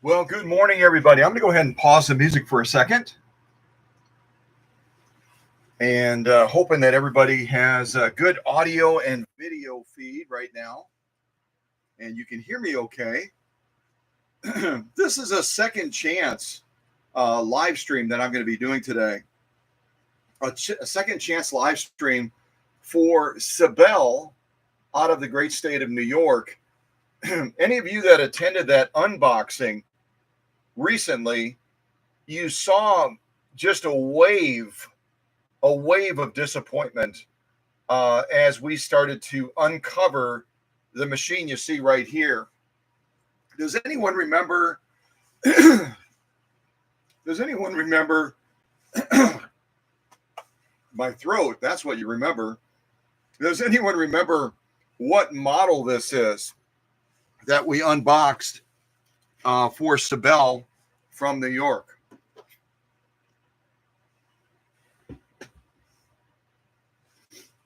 Well, good morning, everybody. I'm going to go ahead and pause the music for a second, and hoping that everybody has a good audio and video feed right now, and you can hear me okay. This is a second chance live stream that I'm going to be doing today. A second chance live stream for Sibel out of the great state of New York. Any of you that attended that unboxing recently, you saw just a wave of disappointment as we started to uncover the machine you see right here. Does anyone remember? Does anyone remember my throat? That's what you remember. Does anyone remember what model this is that we unboxed for Sibel from New York?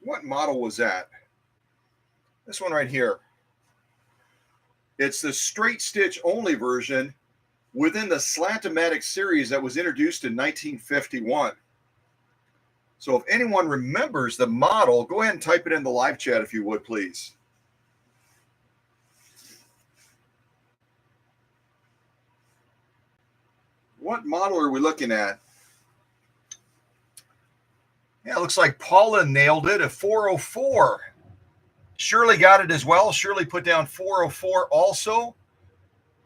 What model was that? This one right here. It's the straight stitch only version within the Slantamatic series that was introduced in 1951. So if anyone remembers the model, go ahead and type it in the live chat if you would, please. What model are we looking at? Yeah, it looks like Paula nailed it, a 404. Shirley got it as well. Shirley put down 404 also.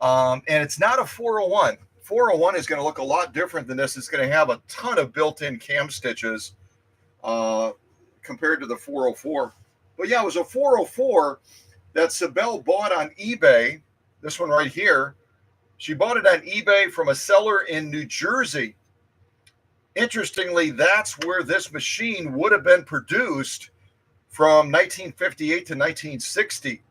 And it's not a 401. 401 is going to look a lot different than this. It's going to have a ton of built-in cam stitches compared to the 404. But yeah, it was a 404 that Sibel bought on eBay, this one right here, She bought it on eBay from a seller in New Jersey. Interestingly, that's where this machine would have been produced from 1958 to 1960.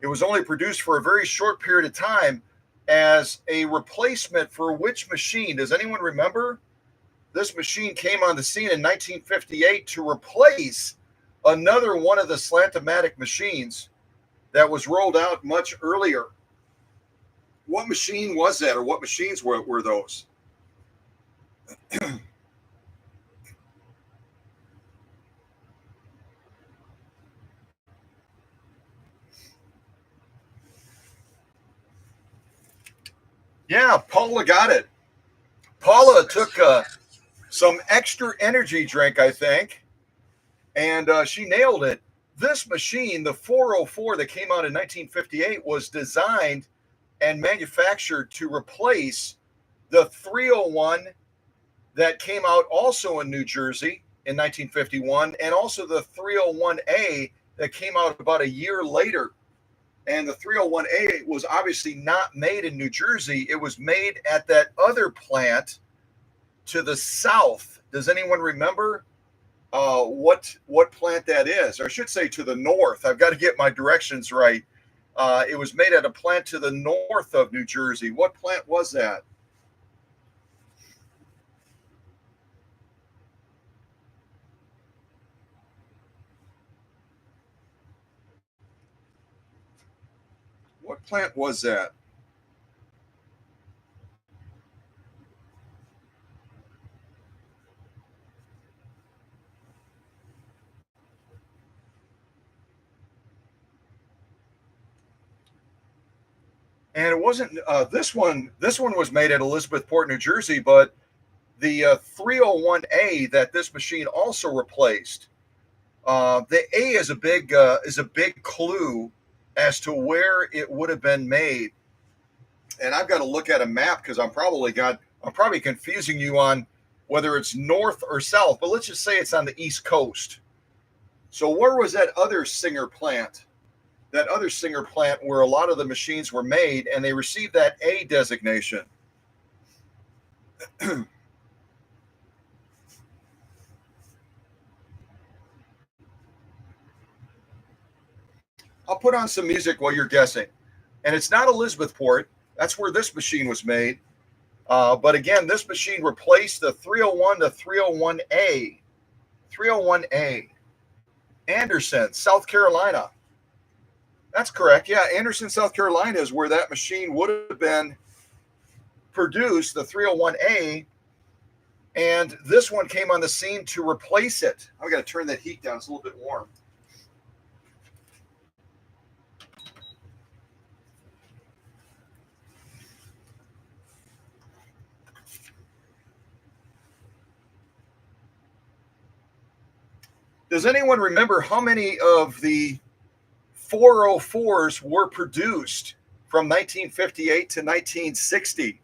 It was only produced for a very short period of time as a replacement for which machine? Does anyone remember? This machine came on the scene in 1958 to replace another one of the Slantamatic machines that was rolled out much earlier. What machine was that, or what machines were those? Yeah, Paula got it. Paula took some extra energy drink, I think, and she nailed it. This machine, the 404 that came out in 1958, was designed and manufactured to replace the 301 that came out also in New Jersey in 1951, and also the 301A that came out about a year later. And the 301A was obviously not made in New Jersey. It was made at that other plant to the south. Does anyone remember what plant that is? Or I should say to the north. I've got to get my directions right. It was made at a plant to the north of New Jersey. What plant was that? What plant was that? And it wasn't this one. This one was made at Elizabethport, New Jersey, but the 301A that this machine also replaced. The A is a big clue as to where it would have been made. And I've got to look at a map because I'm probably confusing you on whether it's north or south. But let's just say it's on the East Coast. So where was that other Singer plant? That other Singer plant where a lot of the machines were made, and they received that A designation. I'll put on some music while you're guessing. And it's not Elizabethport. That's where this machine was made. But again, this machine replaced the 301 to 301A. 301A. Anderson, South Carolina. That's correct. Yeah, Anderson, South Carolina is where that machine would have been produced, the 301A. And this one came on the scene to replace it. I've got to turn that heat down. It's a little bit warm. Does anyone remember how many of the 404s were produced from 1958 to 1960?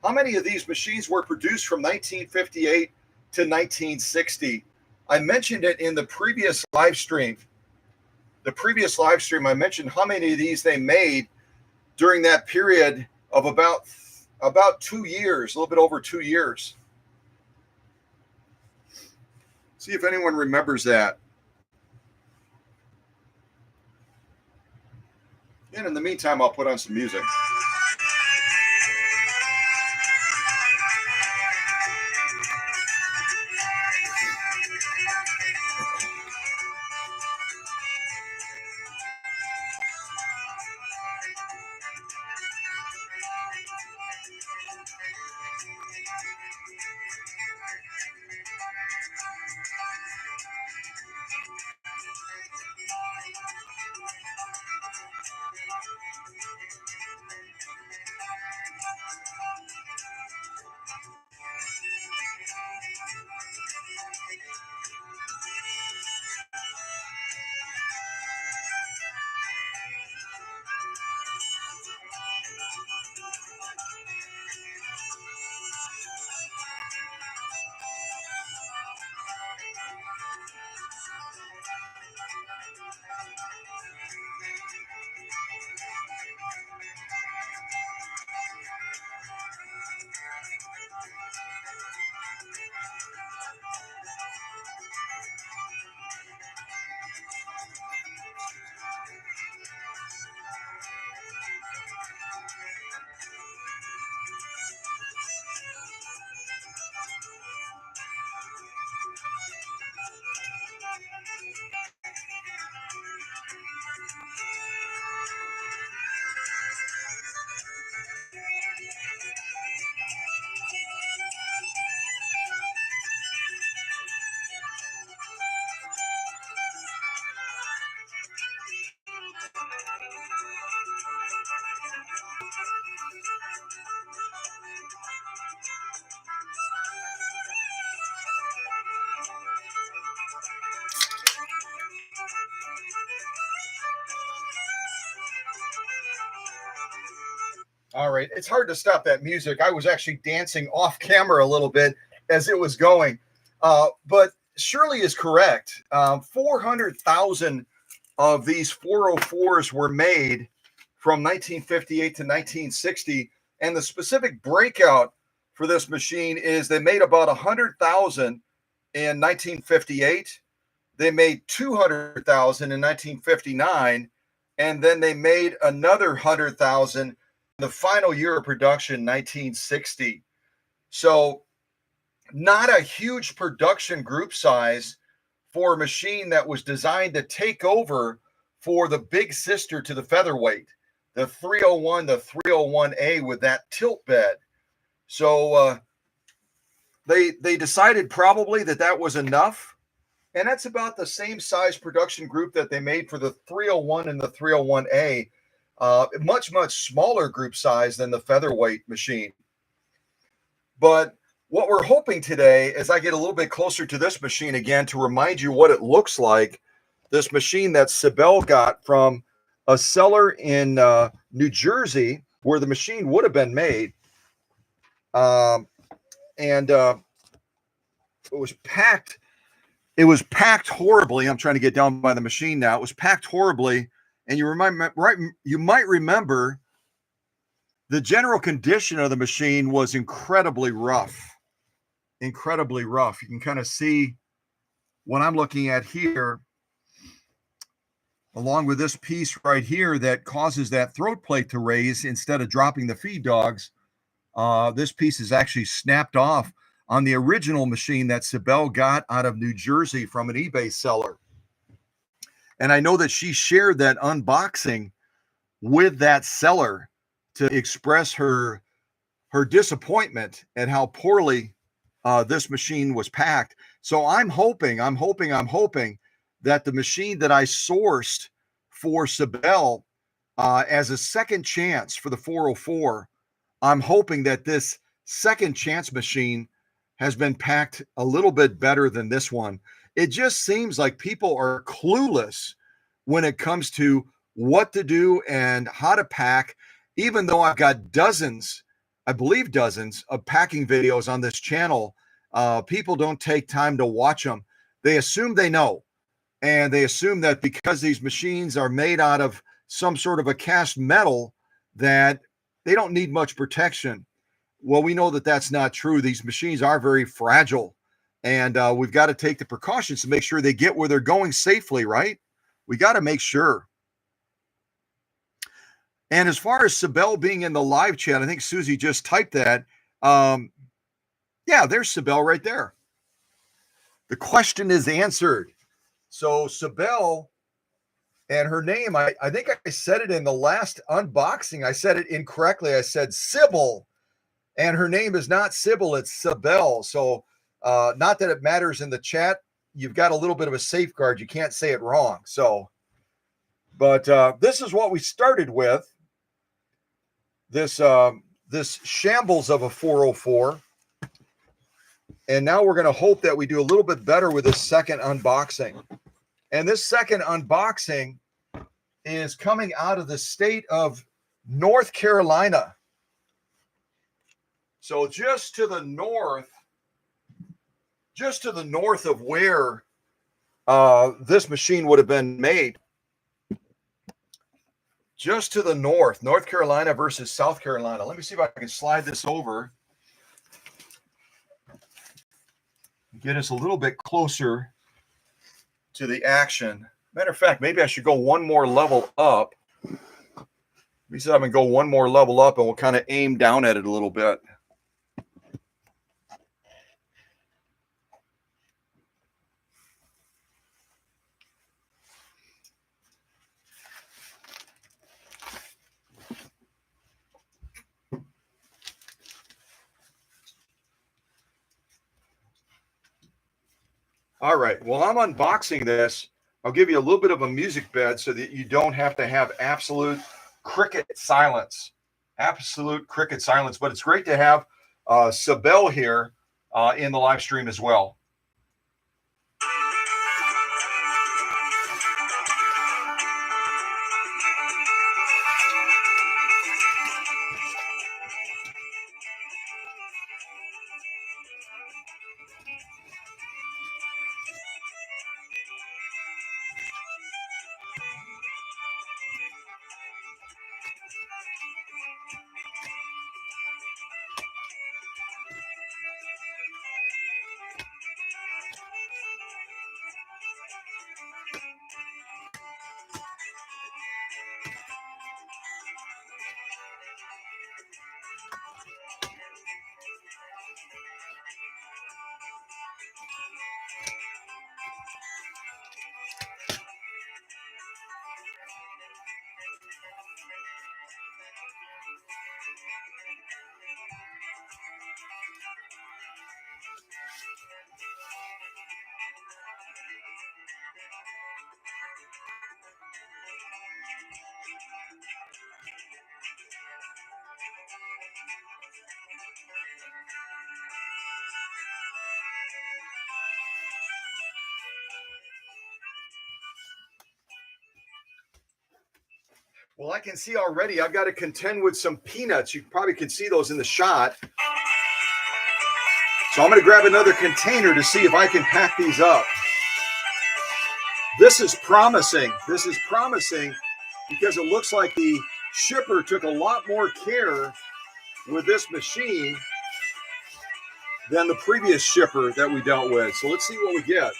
How many of these machines were produced from 1958 to 1960? I mentioned it in the previous live stream. I mentioned how many of these they made during that period of about 2 years, a little bit over 2 years. See if anyone remembers that. And in the meantime, I'll put on some music. All right. It's hard to stop that music. I was actually dancing off camera a little bit as it was going. But Shirley is correct. 400,000 of these 404s were made from 1958 to 1960. And the specific breakout for this machine is they made about 100,000 in 1958. They made 200,000 in 1959. And then they made another 100,000 the final year of production, 1960. So, not a huge production group size for a machine that was designed to take over for the big sister to the featherweight, the 301, the 301A with that tilt bed. So, they decided probably that was enough. And that's about the same size production group that they made for the 301 and the 301A. Much, much smaller group size than the featherweight machine. But what we're hoping today, as I get a little bit closer to this machine again, to remind you what it looks like, this machine that Sibel got from a seller in New Jersey, where the machine would have been made. And it was packed. It was packed horribly. I'm trying to get down by the machine now. It was packed horribly. And you might remember the general condition of the machine was incredibly rough. Incredibly rough. You can kind of see what I'm looking at here, along with this piece right here that causes that throat plate to raise instead of dropping the feed dogs. This piece is actually snapped off on the original machine that Sibel got out of New Jersey from an eBay seller. And I know that she shared that unboxing with that seller to express her disappointment at how poorly this machine was packed. So I'm hoping that the machine that I sourced for Sibel as a second chance for the 404, I'm hoping that this second chance machine has been packed a little bit better than this one. It just seems like people are clueless when it comes to what to do and how to pack, even though I've got dozens, I believe dozens of packing videos on this channel. People don't take time to watch them. They assume they know. And they assume that because these machines are made out of some sort of a cast metal, that they don't need much protection. Well, we know that that's not true. These machines are very fragile. And we've got to take the precautions to make sure they get where they're going safely, right? We got to make sure. And as far as Sibel being in the live chat, I think Susie just typed that. Yeah, there's Sibel right there. The question is answered. So Sibel and her name, I think I said it in the last unboxing. I said it incorrectly. I said Sibel, and her name is not Sibel, it's Sibel. So not that it matters in the chat. You've got a little bit of a safeguard. You can't say it wrong. So, but this is what we started with. This shambles of a 404. And now we're going to hope that we do a little bit better with this second unboxing. And this second unboxing is coming out of the state of North Carolina. So just to the north of where this machine would have been made. Just to the north, North Carolina versus South Carolina. Let me see if I can slide this over. Get us a little bit closer to the action. Matter of fact, maybe I should go one more level up. We said I'm going to go one more level up and we'll kind of aim down at it a little bit. All right. Well, I'm unboxing this. I'll give you a little bit of a music bed so that you don't have to have absolute cricket silence. Absolute cricket silence. But it's great to have Sibel here in the live stream as well. Well, I can see already I've got to contend with some peanuts. You probably can see those in the shot. So I'm going to grab another container to see if I can pack these up. This is promising. This is promising because it looks like the shipper took a lot more care with this machine than the previous shipper that we dealt with. So let's see what we get.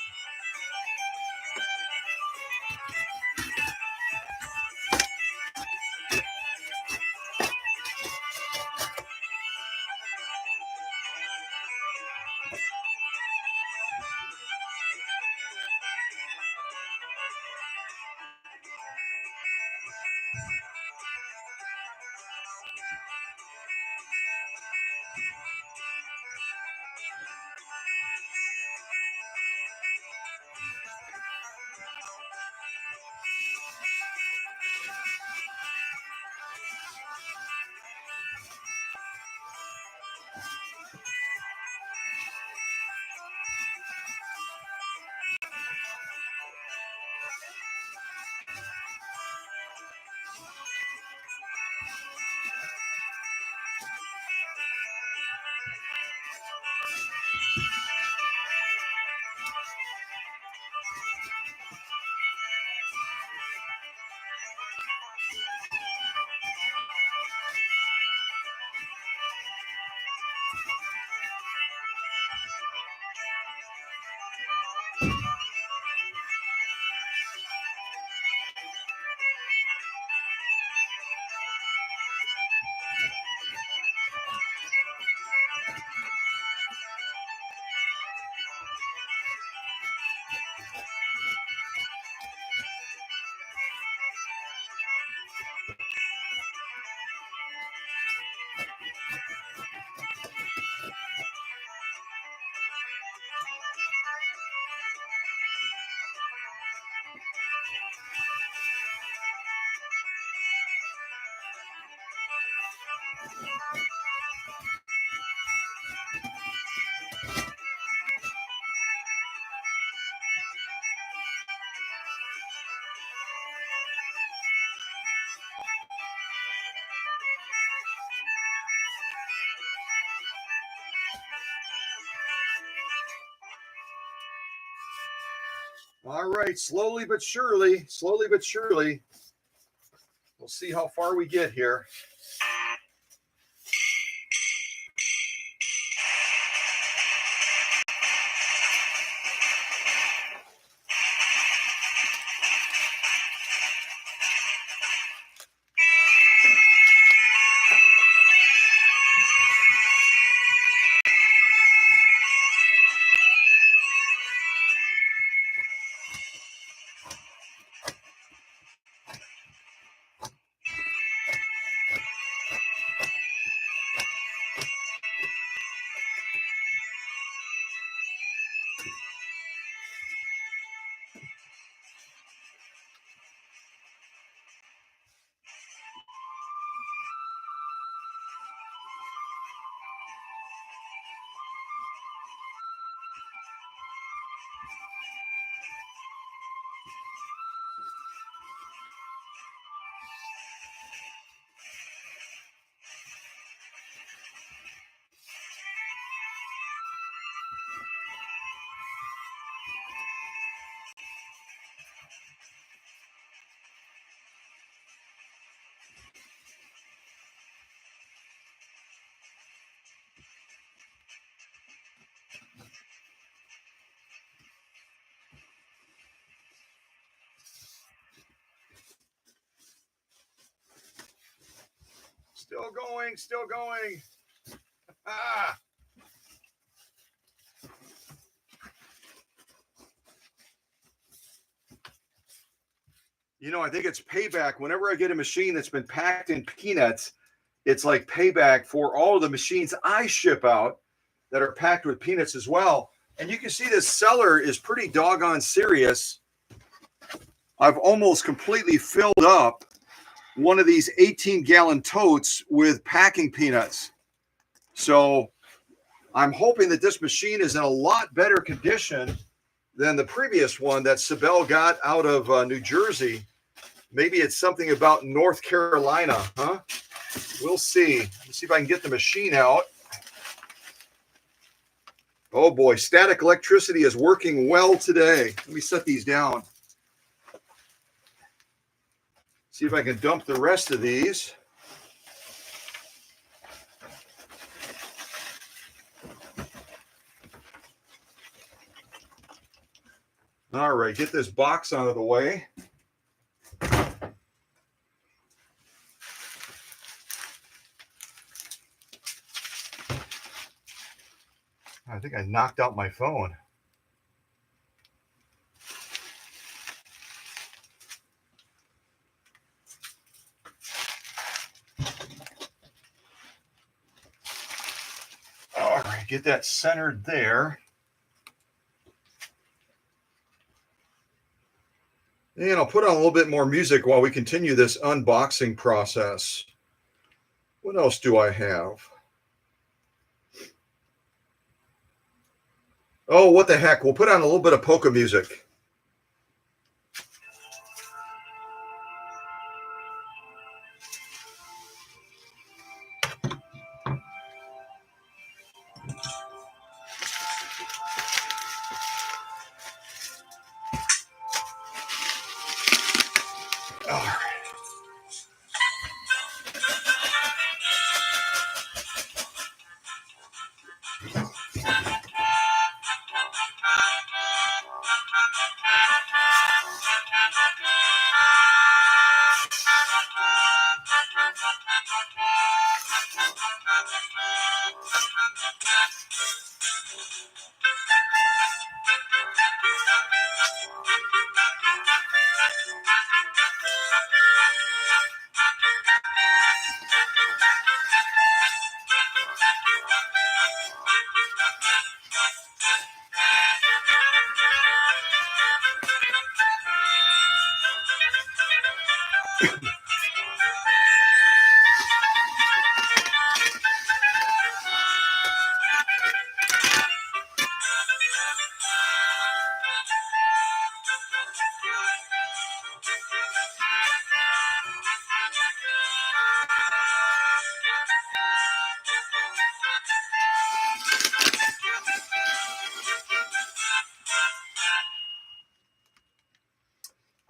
All right, slowly but surely, we'll see how far we get here. Still going, still going. Ah. You know, I think it's payback. Whenever I get a machine that's been packed in peanuts, it's like payback for all of the machines I ship out that are packed with peanuts as well. And you can see this seller is pretty doggone serious. I've almost completely filled up one of these 18-gallon totes with packing peanuts. So I'm hoping that this machine is in a lot better condition than the previous one that Sibel got out of New Jersey. Maybe it's something about North Carolina, huh? We'll see. Let's see if I can get the machine out. Oh boy, static electricity is working well today. Let me set these down. See if I can dump the rest of these. All right, get this box out of the way. I think I knocked out my phone. All right, get that centered there. And I'll put on a little bit more music while we continue this unboxing process. What else do I have? Oh, what the heck? We'll put on a little bit of polka music. All right.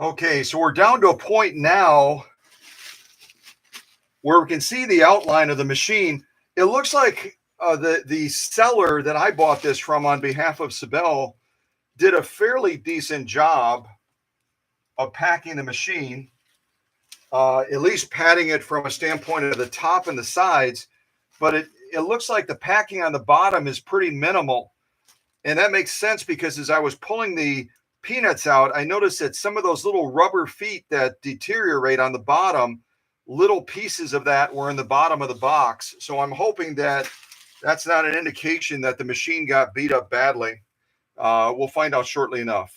Okay, so we're down to a point now where we can see the outline of the machine. It looks like the seller that I bought this from on behalf of Sibel did a fairly decent job of packing the machine, at least padding it from a standpoint of the top and the sides. But it looks like the packing on the bottom is pretty minimal. And that makes sense because as I was pulling the peanuts out, I noticed that some of those little rubber feet that deteriorate on the bottom, little pieces of that were in the bottom of the box. So I'm hoping that that's not an indication that the machine got beat up badly. We'll find out shortly enough.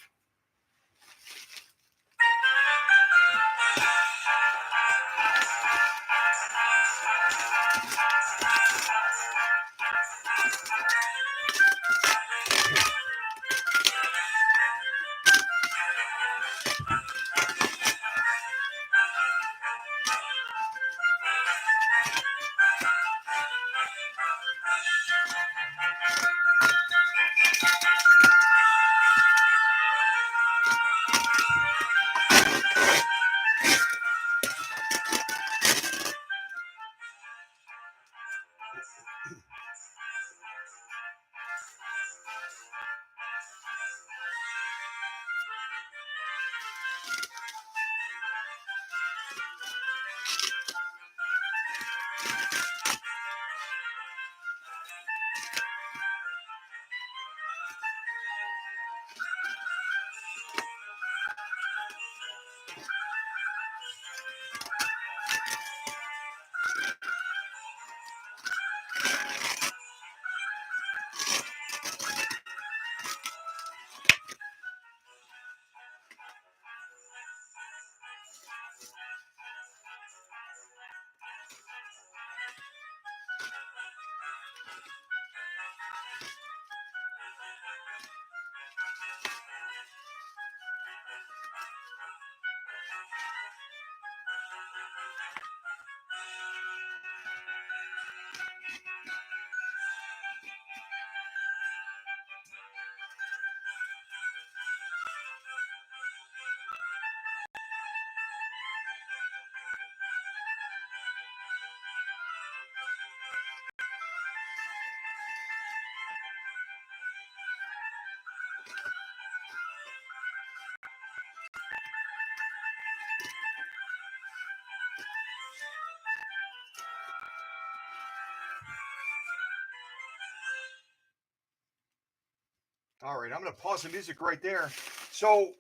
All right, I'm going to pause the music right there. So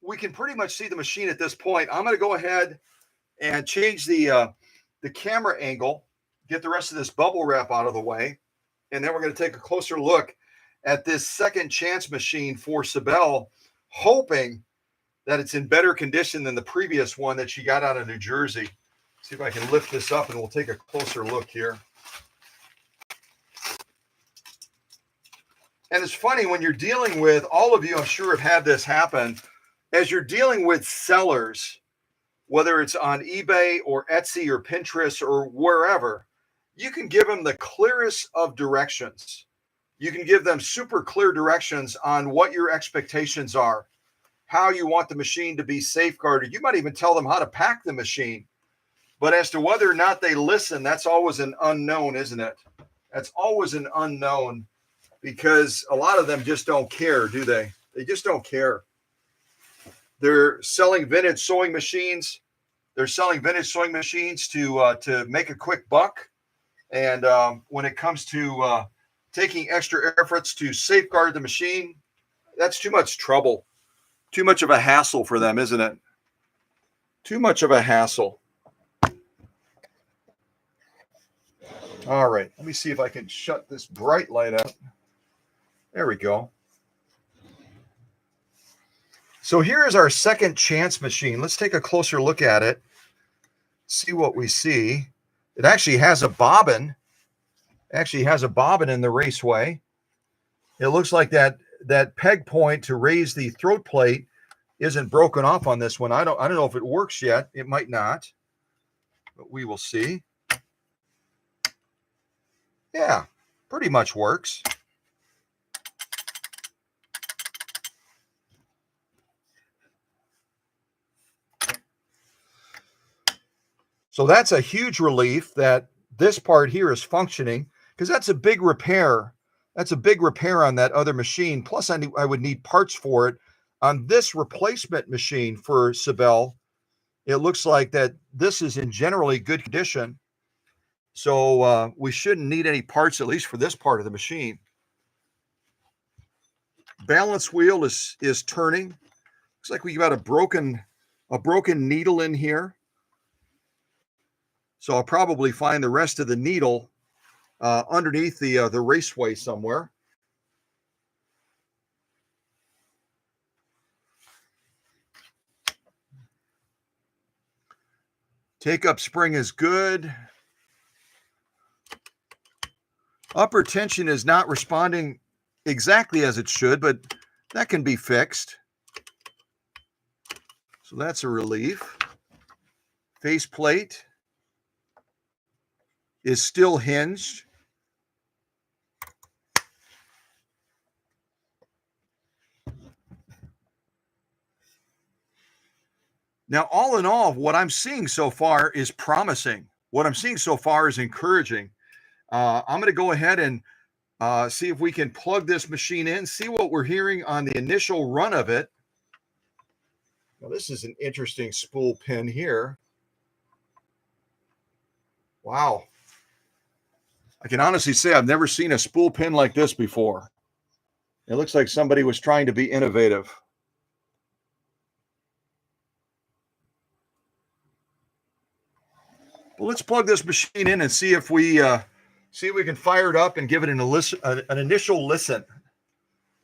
we can pretty much see the machine at this point. I'm going to go ahead and change the camera angle, get the rest of this bubble wrap out of the way, and then we're going to take a closer look at this second chance machine for Sibel, hoping that it's in better condition than the previous one that she got out of New Jersey. See if I can lift this up and we'll take a closer look here. And it's funny when you're dealing with, all of you I'm sure have had this happen, as you're dealing with sellers, whether it's on eBay or Etsy or Pinterest or wherever, you can give them the clearest of directions. You can give them super clear directions on what your expectations are, how you want the machine to be safeguarded. You might even tell them how to pack the machine. But as to whether or not they listen, that's always an unknown, isn't it? That's always an unknown, because a lot of them just don't care, do they? They just don't care. They're selling vintage sewing machines. They're selling vintage sewing machines to make a quick buck. And when it comes to taking extra efforts to safeguard the machine, that's too much trouble. Too much of a hassle for them, isn't it? Too much of a hassle. All right, let me see if I can shut this bright light out. There we go. So here is our second chance machine. Let's take a closer look at it. See what we see. It actually has a bobbin. Actually has a bobbin in the raceway. It looks like that peg point to raise the throat plate isn't broken off on this one. I don't know if it works yet. It might not, but we will see. Yeah, pretty much works. So that's a huge relief that this part here is functioning, because that's a big repair. That's a big repair on that other machine. Plus, I would need parts for it. On this replacement machine for Sibel, it looks like that this is in generally good condition. So we shouldn't need any parts, at least for this part of the machine. Balance wheel is turning. Looks like we got a broken needle in here. So I'll probably find the rest of the needle underneath the raceway somewhere. Take-up spring is good. Upper tension is not responding exactly as it should, but that can be fixed. So that's a relief. Faceplate is still hinged. Now, all in all, what I'm seeing so far is promising. What I'm seeing so far is encouraging. I'm going to go ahead and see if we can plug this machine in, see what we're hearing on the initial run of it. Now, this is an interesting spool pin here. Wow. I can honestly say I've never seen a spool pin like this before. It looks like somebody was trying to be innovative. Well, let's plug this machine in and see if we can fire it up and give it an initial listen.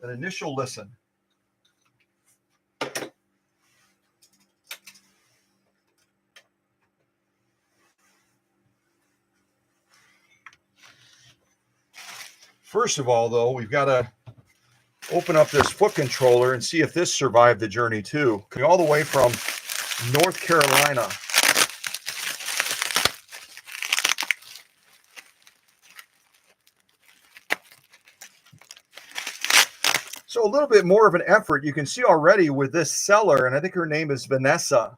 An initial listen. First of all, though, we've got to open up this foot controller and see if this survived the journey too. Coming all the way from North Carolina. So a little bit more of an effort. You can see already with this seller, and I think her name is Vanessa.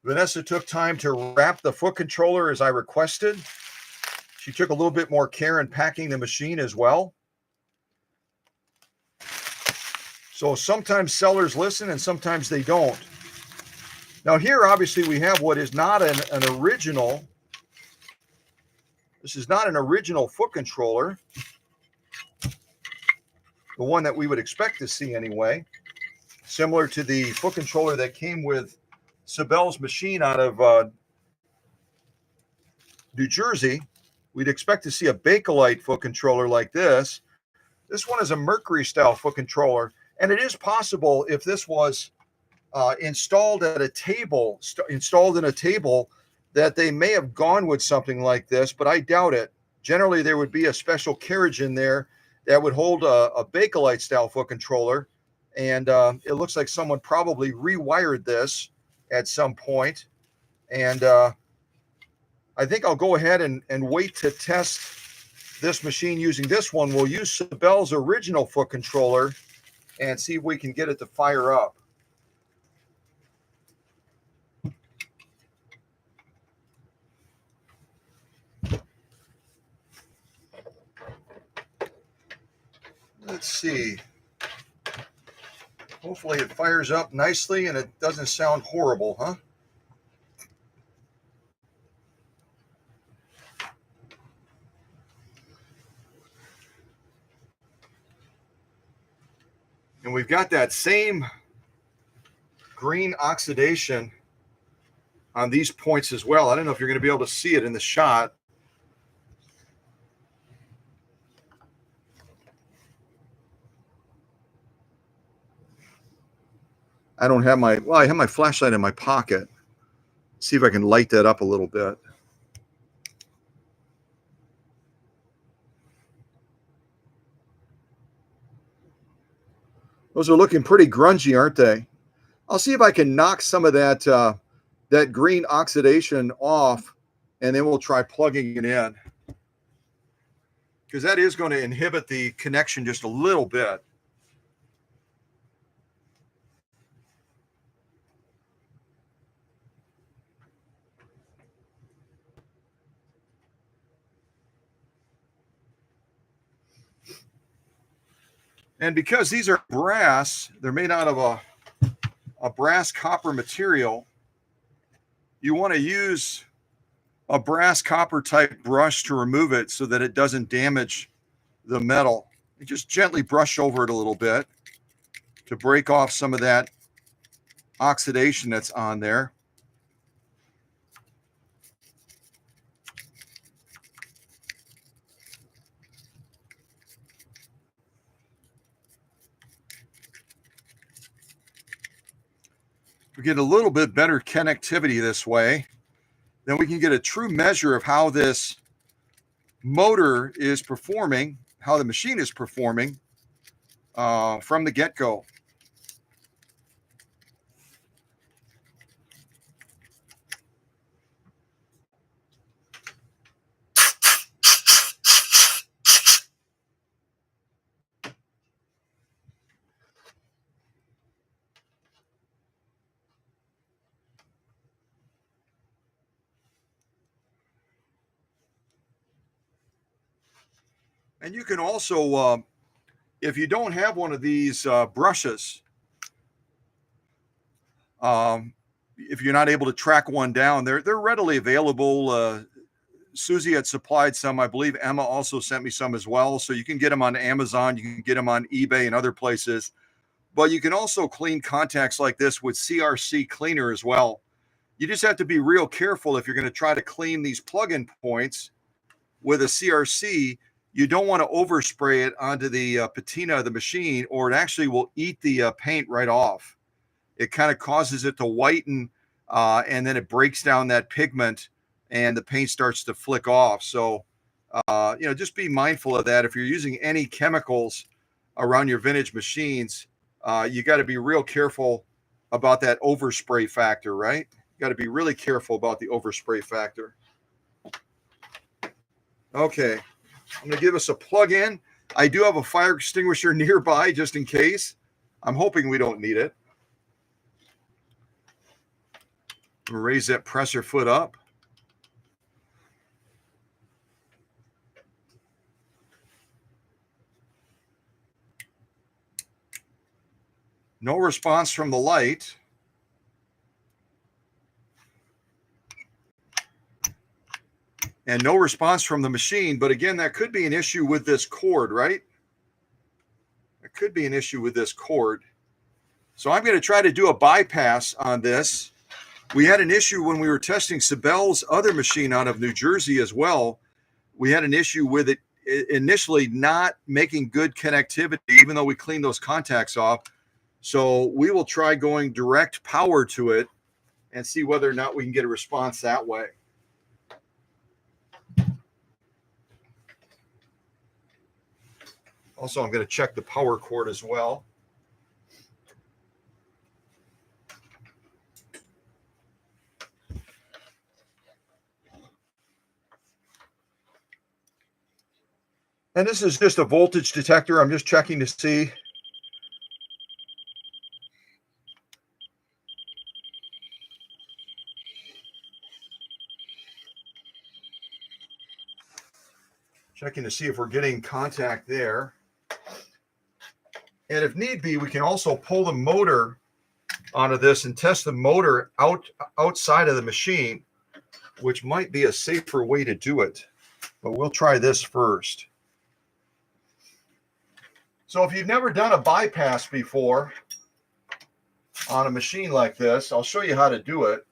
Vanessa took time to wrap the foot controller as I requested. She took a little bit more care in packing the machine as well. So sometimes sellers listen and sometimes they don't. Now here, obviously, we have what is not an original. This is not an original foot controller. The one that we would expect to see anyway. Similar to the foot controller that came with Sibel's machine out of New Jersey. We'd expect to see a Bakelite foot controller like this. This one is a Mercury style foot controller. And it is possible if this was installed at a table, installed in a table, that they may have gone with something like this, but I doubt it. Generally, there would be a special carriage in there that would hold a Bakelite style foot controller. And it looks like someone probably rewired this at some point. And I think I'll go ahead and wait to test this machine using this one. We'll use Sibel's original foot controller and see if we can get it to fire up. Let's see. Hopefully it fires up nicely and it doesn't sound horrible, huh? And we've got that same green oxidation on these points as well. I don't know if you're going to be able to see it in the shot. I don't have my, well, I have my flashlight in my pocket. See if I can light that up a little bit. Those are looking pretty grungy, aren't they? I'll see if I can knock some of that that green oxidation off, and then we'll try plugging it in, because that is going to inhibit the connection just a little bit. And because these are brass, they're made out of a brass copper material, you want to use a brass copper type brush to remove it so that it doesn't damage the metal. You just gently brush over it a little bit to break off some of that oxidation that's on there. We get a little bit better connectivity this way. Then we can get a true measure of how this motor is performing, how the machine is performing from the get-go. And you can also, if you don't have one of these brushes, if you're not able to track one down, they're readily available. Susie had supplied some. I believe Emma also sent me some as well. So you can get them on Amazon. You can get them on eBay and other places. But you can also clean contacts like this with CRC cleaner as well. You just have to be real careful if you're going to try to clean these plug-in points with a CRC. You don't want to overspray it onto the patina of the machine, or it actually will eat the paint right off. It kind of causes it to whiten, and then it breaks down that pigment, and the paint starts to flick off. So, just be mindful of that. If you're using any chemicals around your vintage machines, you got to be real careful about that overspray factor, right? You got to be really careful about the overspray factor. Okay, I'm going to give us a plug-in. I do have a fire extinguisher nearby just in case. I'm hoping we don't need it. We'll raise that presser foot up. No response from the light. And no response from the machine. But again, that could be an issue with this cord, right? It could be an issue with this cord. So I'm going to try to do a bypass on this. We had an issue when we were testing Sibel's other machine out of New Jersey as well. We had an issue with it initially not making good connectivity, even though we cleaned those contacts off. So we will try going direct power to it and see whether or not we can get a response that way. Also, I'm going to check the power cord as well. And this is just a voltage detector. I'm just checking to see. Checking to see if we're getting contact there. And if need be, we can also pull the motor onto this and test the motor outside of the machine, which might be a safer way to do it. But we'll try this first. So if you've never done a bypass before on a machine like this, I'll show you how to do it.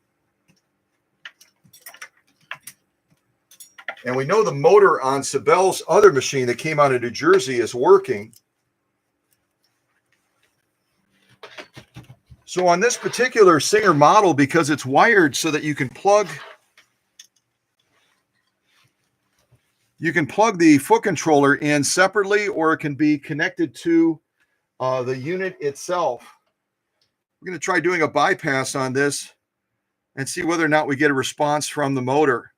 And we know the motor on Sibel's other machine that came out of New Jersey is working. So on this particular Singer model, because it's wired so that you can plug the foot controller in separately, or it can be connected to the unit itself. We're going to try doing a bypass on this and see whether or not we get a response from the motor.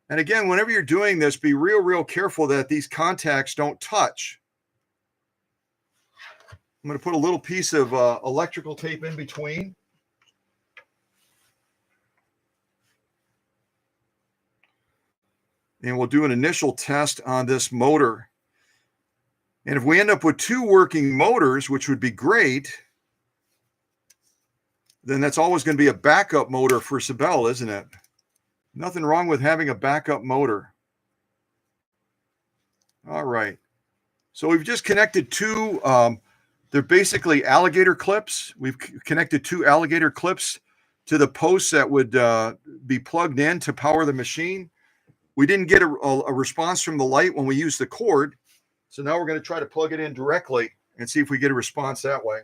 And again, whenever you're doing this, be real careful that these contacts don't touch. I'm going to put a little piece of electrical tape in between. And we'll do an initial test on this motor. And if we end up with two working motors, which would be great, then that's always going to be a backup motor for Sibel, isn't it? Nothing wrong with having a backup motor. All right. So we've just connected two, they're basically alligator clips. We've connected two alligator clips to the posts that would be plugged in to power the machine. We didn't get a response from the light when we used the cord. So now we're going to try to plug it in directly and see if we get a response that way.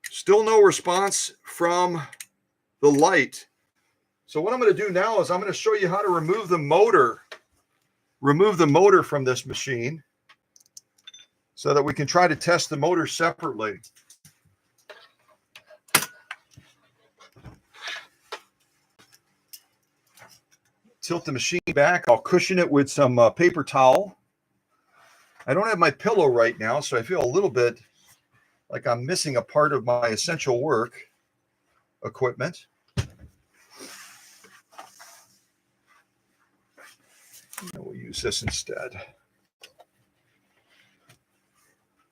Still no response from the light. So what I'm going to do now is I'm going to show you how to remove the motor. Remove the motor from this machine so that we can try to test the motor separately. Tilt the machine back. I'll cushion it with some paper towel. I don't have my pillow right now, so I feel a little bit like I'm missing a part of my essential work equipment. We'll use this instead. I'm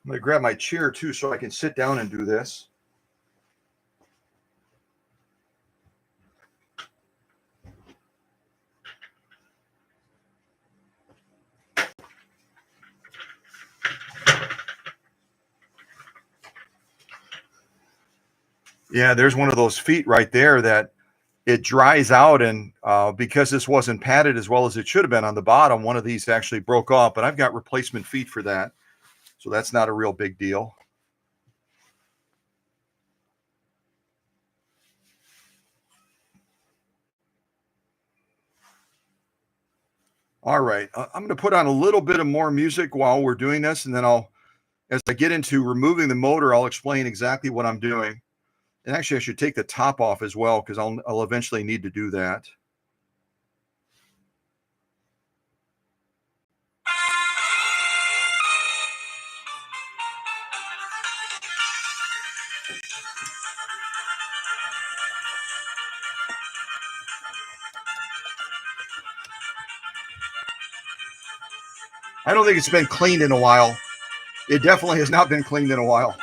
going to grab my chair too so I can sit down and do this. Yeah, there's one of those feet right there that it dries out, and because this wasn't padded as well as it should have been on the bottom, one of these actually broke off, but I've got replacement feet for that, so that's not a real big deal. All right, I'm going to put on a little bit of more music while we're doing this, and then as I get into removing the motor, I'll explain exactly what I'm doing. And actually, I should take the top off as well, because I'll eventually need to do that. I don't think it's been cleaned in a while. It definitely has not been cleaned in a while.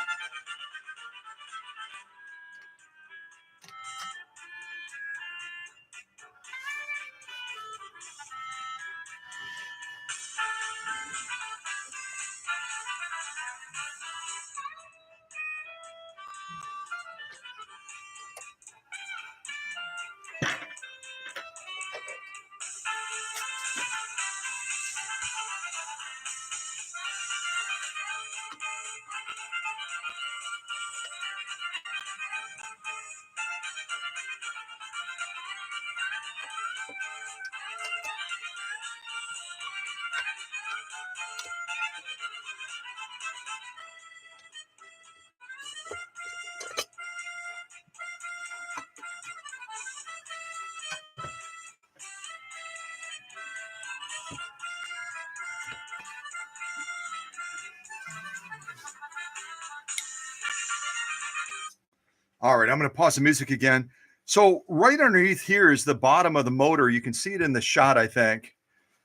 All right, I'm going to pause the music again. So right underneath here is the bottom of the motor. You can see it in the shot, I think.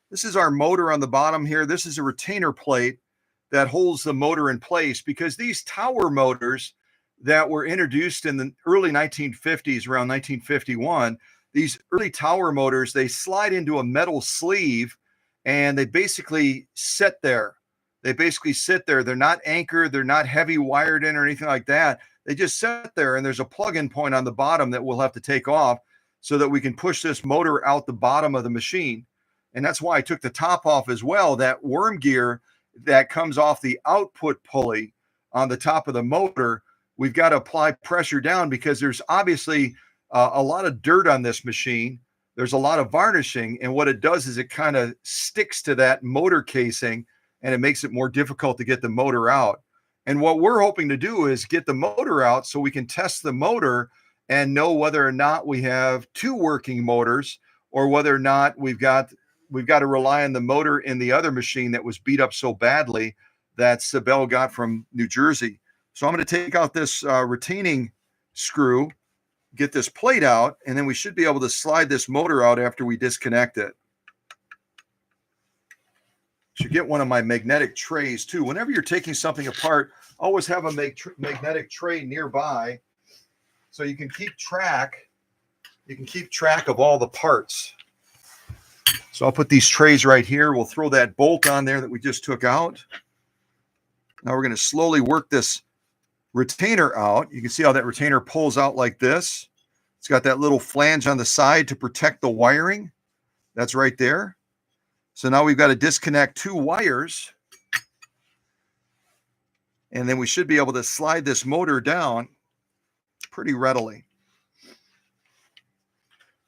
This is our motor on the bottom here. This is a retainer plate that holds the motor in place, because these tower motors that were introduced in the early 1950s, around 1951, these early tower motors, they slide into a metal sleeve and they basically sit there. They're not anchored. They're not heavy wired in or anything like that. They just sit there, and there's a plug-in point on the bottom that we'll have to take off so that we can push this motor out the bottom of the machine. And that's why I took the top off as well. That worm gear that comes off the output pulley on the top of the motor, we've got to apply pressure down, because there's obviously a lot of dirt on this machine. There's a lot of varnishing, and what it does is it kind of sticks to that motor casing, and it makes it more difficult to get the motor out. And what we're hoping to do is get the motor out so we can test the motor and know whether or not we have two working motors, or whether or not we've got to rely on the motor in the other machine that was beat up so badly that Sibel got from New Jersey. So I'm going to take out this retaining screw, get this plate out, and then we should be able to slide this motor out after we disconnect it. Should get one of my magnetic trays too. Whenever you're taking something apart, always have a magnetic tray nearby so you can keep track. You can keep track of all the parts. So I'll put these trays right here. We'll throw that bolt on there that we just took out. Now we're going to slowly work this retainer out. You can see how that retainer pulls out like this. It's got that little flange on the side to protect the wiring. That's right there. So now we've got to disconnect two wires, and then we should be able to slide this motor down pretty readily.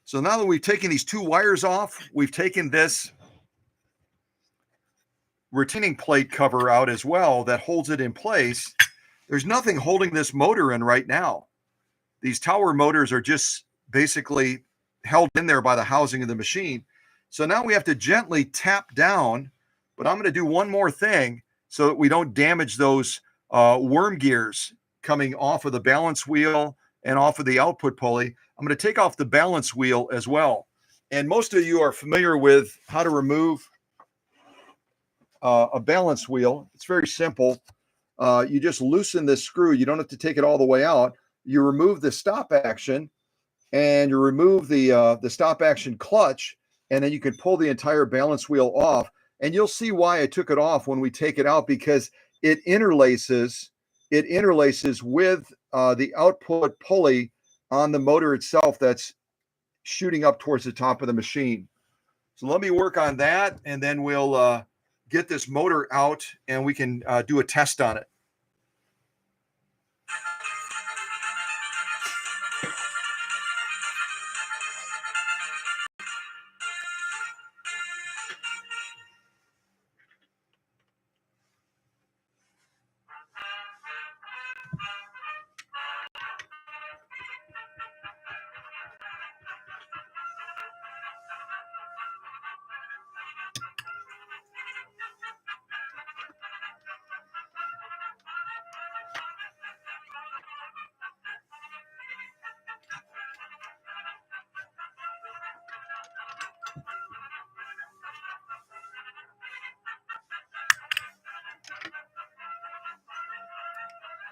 So now that we've taken these two wires off, we've taken this retaining plate cover out as well that holds it in place. There's nothing holding this motor in right now. These tower motors are just basically held in there by the housing of the machine. So now we have to gently tap down, but I'm going to do one more thing so that we don't damage those worm gears coming off of the balance wheel and off of the output pulley. I'm going to take off the balance wheel as well. And most of you are familiar with how to remove a balance wheel. It's very simple. You just loosen this screw. You don't have to take it all the way out. You remove the stop action, and you remove the stop action clutch, and then you can pull the entire balance wheel off. And you'll see why I took it off when we take it out, because it interlaces with the output pulley on the motor itself that's shooting up towards the top of the machine. So let me work on that, and then we'll get this motor out and we can do a test on it.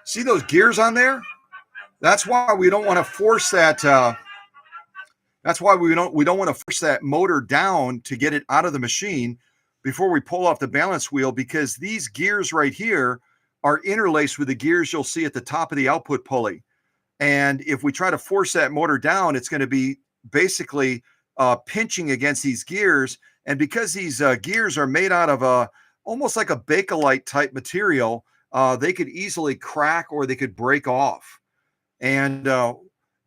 See those gears on there? That's why we don't want to force that. That's why we don't want to force that motor down to get it out of the machine before we pull off the balance wheel, because these gears right here are interlaced with the gears you'll see at the top of the output pulley. And if we try to force that motor down, it's going to be basically pinching against these gears. And because these gears are made out of almost like a Bakelite type material, they could easily crack or they could break off. And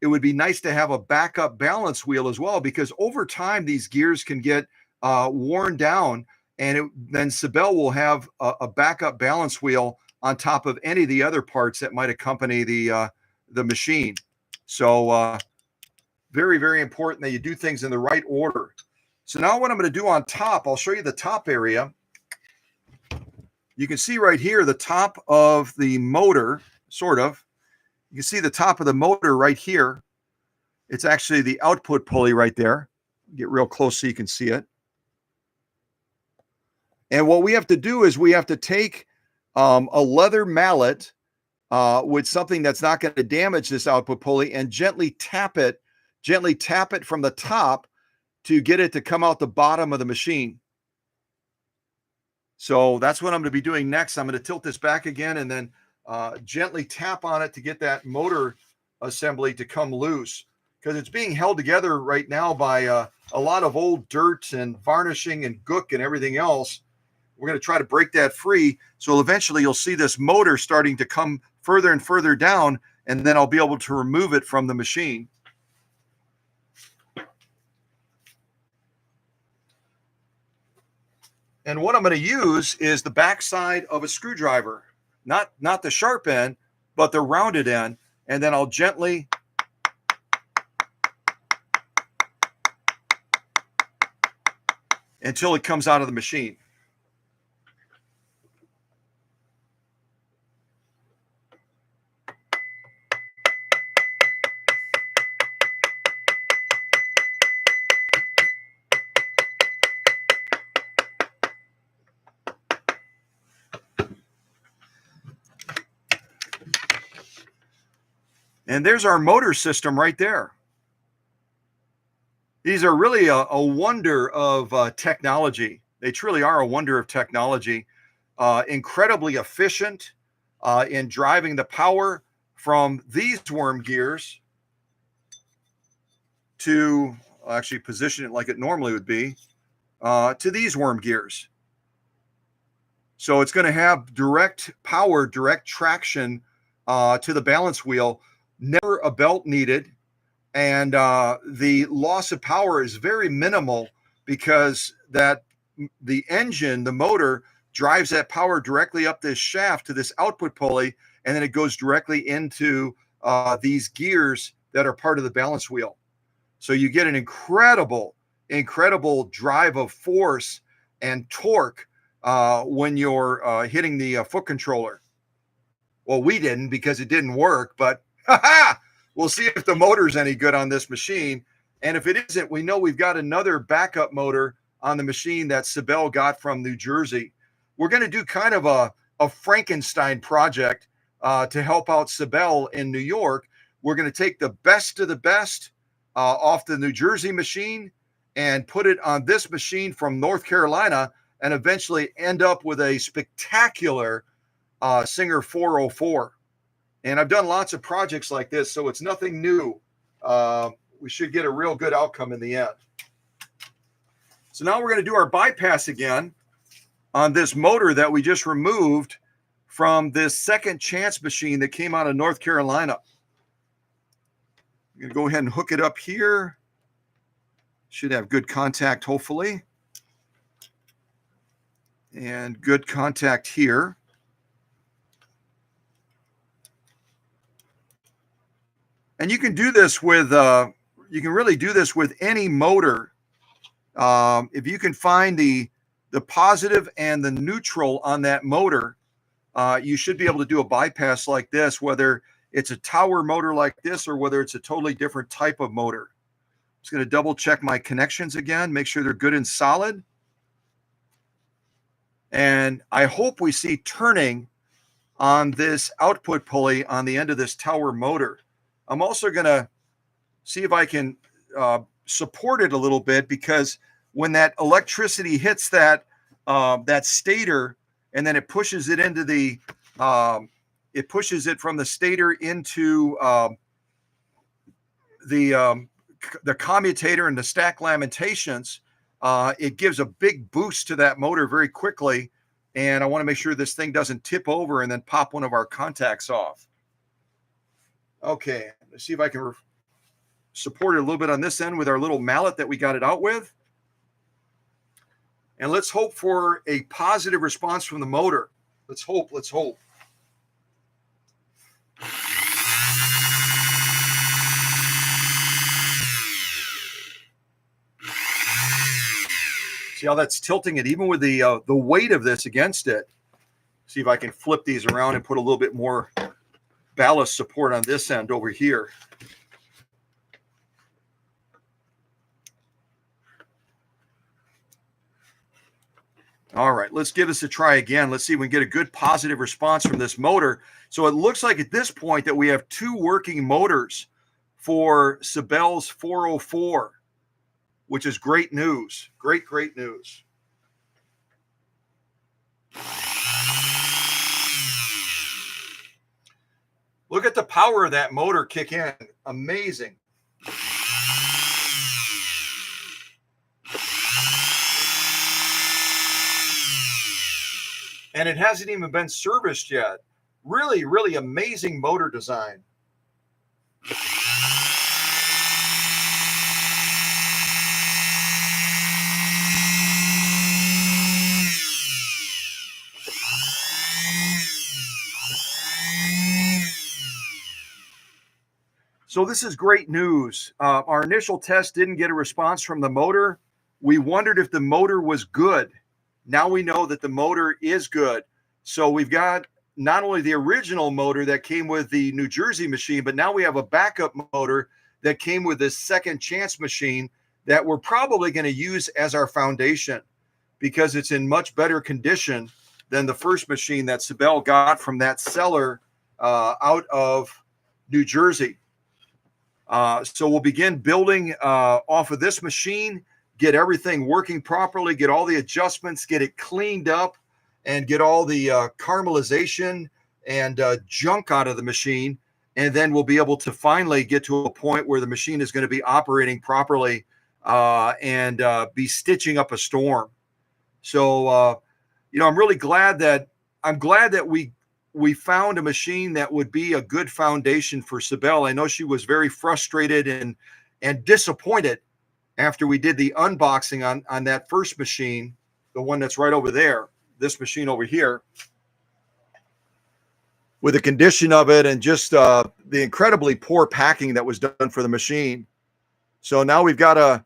it would be nice to have a backup balance wheel as well, because over time these gears can get worn down, and then Sibel will have a backup balance wheel on top of any of the other parts that might accompany the machine. So very, very important that you do things in the right order. So now what I'm going to do on top, I'll show you the top area. You can see right here the top of the motor, sort of. You can see the top of the motor right here. It's actually the output pulley right there. Get real close so you can see it. And what we have to do is we have to take a leather mallet with something that's not going to damage this output pulley and gently tap it from the top to get it to come out the bottom of the machine. So that's what I'm going to be doing next. I'm going to tilt this back again and then gently tap on it to get that motor assembly to come loose, because it's being held together right now by a lot of old dirt and varnishing and gook and everything else. We're going to try to break that free. So eventually you'll see this motor starting to come further and further down, and then I'll be able to remove it from the machine. And what I'm going to use is the backside of a screwdriver, not the sharp end, but the rounded end. And then I'll gently until it comes out of the machine. And there's our motor system right there. These are really a wonder of technology. They truly are a wonder of technology. Incredibly efficient in driving the power from these worm gears to, I'll actually position it like it normally would be, to these worm gears. So it's going to have direct power, direct traction to the balance wheel. Never a belt needed, and the loss of power is very minimal, because the engine, the motor, drives that power directly up this shaft to this output pulley, and then it goes directly into these gears that are part of the balance wheel. So you get an incredible drive of force and torque when you're hitting the foot controller. Well, we didn't, because it didn't work, but we'll see if the motor's any good on this machine. And if it isn't, we know we've got another backup motor on the machine that Sibel got from New Jersey. We're going to do kind of a Frankenstein project to help out Sibel in New York. We're going to take the best of the best off the New Jersey machine and put it on this machine from North Carolina, and eventually end up with a spectacular Singer 404. And I've done lots of projects like this, so it's nothing new. We should get a real good outcome in the end. So now we're going to do our bypass again on this motor that we just removed from this second chance machine that came out of North Carolina. I'm going to go ahead and hook it up here. Should have good contact, hopefully. And good contact here. And you can do this with, you can really do this with any motor. If you can find the positive and the neutral on that motor, you should be able to do a bypass like this, whether it's a tower motor like this or whether it's a totally different type of motor. Just going to double check my connections again, make sure they're good and solid. And I hope we see turning on this output pulley on the end of this tower motor. I'm also going to see if I can support it a little bit, because when that electricity hits that that stator, and then it pushes it into the it pushes it from the stator into the commutator and the stack lamentations, it gives a big boost to that motor very quickly. And I want to make sure this thing doesn't tip over and then pop one of our contacts off. Okay, let's see if I can support it a little bit on this end with our little mallet that we got it out with. And let's hope for a positive response from the motor. Let's hope, let's hope. See how that's tilting it, even with the weight of this against it. See if I can flip these around and put a little bit more ballast support on this end over here. All right, let's give this a try again. Let's see if we can get a good positive response from this motor. So it looks like at this point that we have two working motors for Sibel's 404, which is great news. Great, great news. Look at the power of that motor kick in. Amazing. And it hasn't even been serviced yet. Really, really amazing motor design. So this is great news. Our initial test didn't get a response from the motor. We wondered if the motor was good. Now we know that the motor is good. So we've got not only the original motor that came with the New Jersey machine, but now we have a backup motor that came with this second chance machine that we're probably going to use as our foundation, because it's in much better condition than the first machine that Sibel got from that seller out of New Jersey. So we'll begin building off of this machine, get everything working properly, get all the adjustments, get it cleaned up, and get all the caramelization and junk out of the machine. And then we'll be able to finally get to a point where the machine is going to be operating properly and be stitching up a storm. So, I'm really glad that we found a machine that would be a good foundation for Sibel. I know she was very frustrated and disappointed after we did the unboxing on that first machine, the one that's right over there, this machine over here, with the condition of it and just the incredibly poor packing that was done for the machine. So now we've got a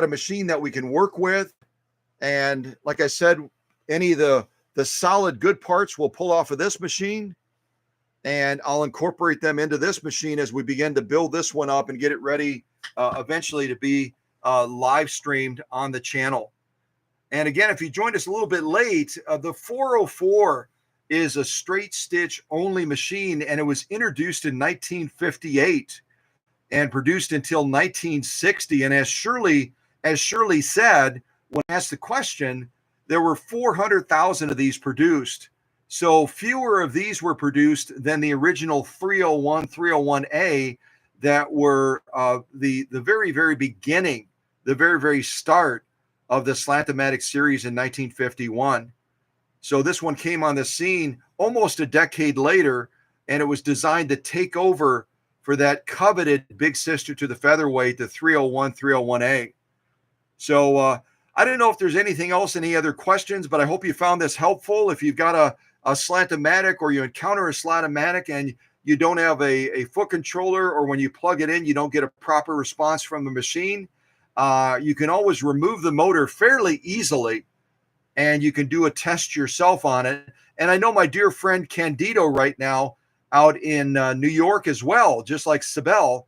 machine that we can work with. And like I said, any of the solid good parts we'll pull off of this machine, and I'll incorporate them into this machine as we begin to build this one up and get it ready eventually to be live streamed on the channel. And again, if you joined us a little bit late, the 404 is a straight stitch only machine, and it was introduced in 1958 and produced until 1960. And as Shirley said when asked the question, there were 400,000 of these produced. So fewer of these were produced than the original 301, 301A that were the very, very beginning, the very, very start of the Slantamatic series in 1951. So this one came on the scene almost a decade later, and it was designed to take over for that coveted big sister to the featherweight, the 301, 301A. So I don't know if there's anything else, any other questions, but I hope you found this helpful. If you've got a Slantamatic, or you encounter a Slantamatic and you don't have a foot controller, or when you plug it in, you don't get a proper response from the machine, you can always remove the motor fairly easily, and you can do a test yourself on it. And I know my dear friend Candido right now out in New York as well, just like Sibel.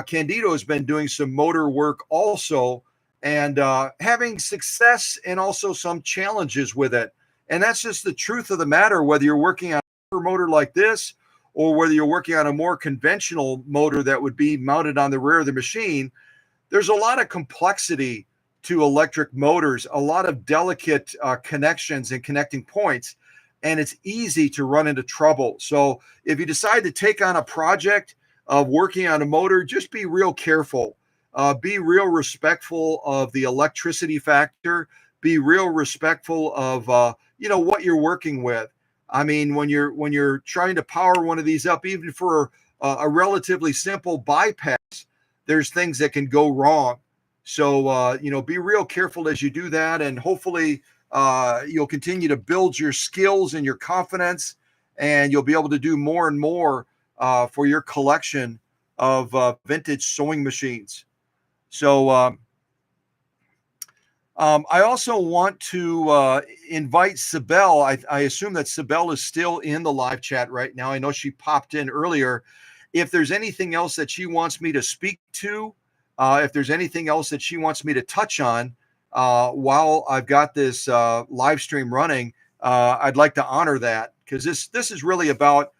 Candido has been doing some motor work also, and having success and also some challenges with it. And that's just the truth of the matter, whether you're working on motor like this, or whether you're working on a more conventional motor that would be mounted on the rear of the machine, there's a lot of complexity to electric motors, a lot of delicate connections and connecting points, and it's easy to run into trouble. So if you decide to take on a project of working on a motor, just be real careful. Be real respectful of the electricity factor. Be real respectful of what you're working with. I mean, when you're trying to power one of these up, even for a relatively simple bypass, there's things that can go wrong. So be real careful as you do that, and hopefully you'll continue to build your skills and your confidence, and you'll be able to do more and more for your collection of vintage sewing machines. So I also want to invite Sibel. I assume that Sibel is still in the live chat right now. I know she popped in earlier. If there's anything else that she wants me to speak to, if there's anything else that she wants me to touch on while I've got this live stream running, I'd like to honor that, because this is really about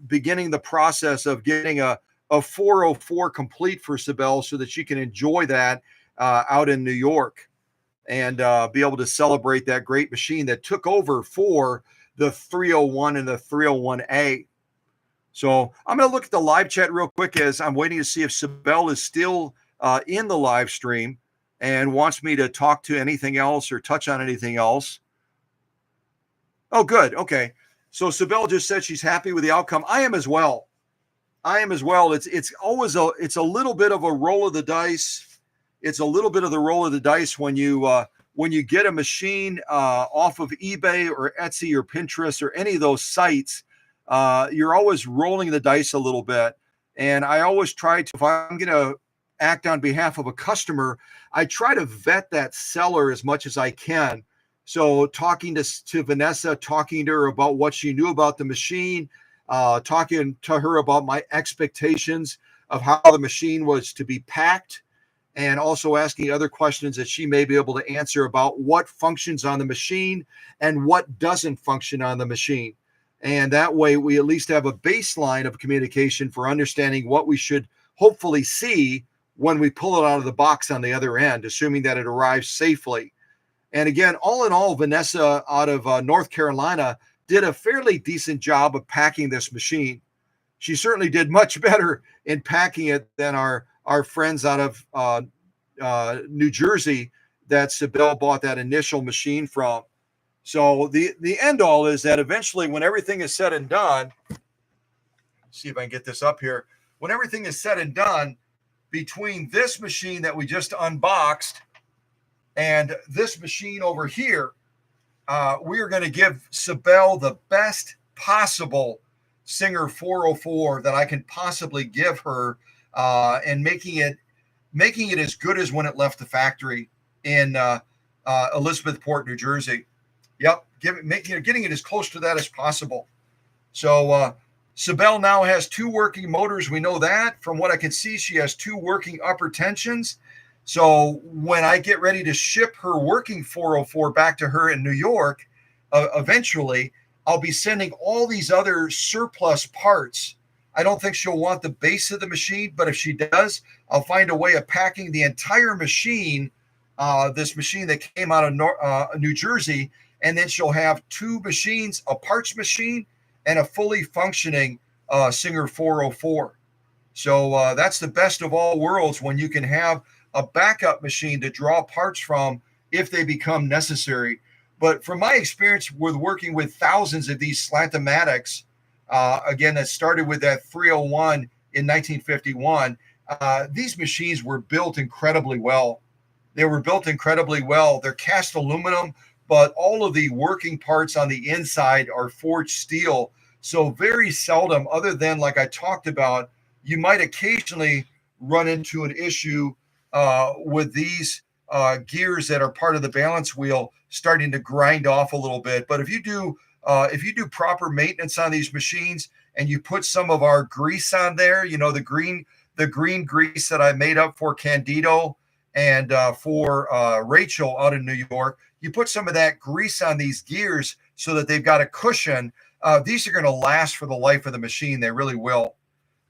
beginning the process of getting a 404 complete for Sibel so that she can enjoy that out in New York and be able to celebrate that great machine that took over for the 301 and the 301A. So I'm going to look at the live chat real quick as I'm waiting to see if Sibel is still in the live stream and wants me to talk to anything else or touch on anything else. Oh, good. Okay. So Sibel just said she's happy with the outcome. I am as well. It's always a little bit of a roll of the dice. It's a little bit of the roll of the dice when you get a machine off of eBay or Etsy or Pinterest or any of those sites. You're always rolling the dice a little bit. And I always try to, if I'm going to act on behalf of a customer, I try to vet that seller as much as I can. So talking to Vanessa, talking to her about what she knew about the machine, talking to her about my expectations of how the machine was to be packed, and also asking other questions that she may be able to answer about what functions on the machine and what doesn't function on the machine. And that way we at least have a baseline of communication for understanding what we should hopefully see when we pull it out of the box on the other end, assuming that it arrives safely. And again, all in all, Vanessa out of North Carolina did a fairly decent job of packing this machine. She certainly did much better in packing it than our friends out of New Jersey that Sibel bought that initial machine from. So the end all is that eventually, when everything is said and done, see if I can get this up here. When everything is said and done, between this machine that we just unboxed and this machine over here, we are going to give Sibel the best possible Singer 404 that I can possibly give her, and making it as good as when it left the factory in Elizabethport, New Jersey. Yep, getting it as close to that as possible. So Sibel now has 2 working motors. We know that. From what I can see, she has 2 working upper tensions. So when I get ready to ship her working 404 back to her in New York, eventually, I'll be sending all these other surplus parts. I don't think she'll want the base of the machine, but if she does, I'll find a way of packing the entire machine, this machine that came out of New Jersey, and then she'll have 2 machines, a parts machine and a fully functioning Singer 404. So that's the best of all worlds when you can have a backup machine to draw parts from if they become necessary. But from my experience with working with thousands of these Slantamatics, again, that started with that 301 in 1951, these machines were built incredibly well. They were built incredibly well. They're cast aluminum, but all of the working parts on the inside are forged steel. So very seldom, other than like I talked about, you might occasionally run into an issue with these gears that are part of the balance wheel starting to grind off a little bit. But if you do proper maintenance on these machines and you put some of our grease on there, the green grease that I made up for Candido and for Rachel out in New York, you put some of that grease on these gears so that they've got a cushion. these are going to last for the life of the machine. They really will.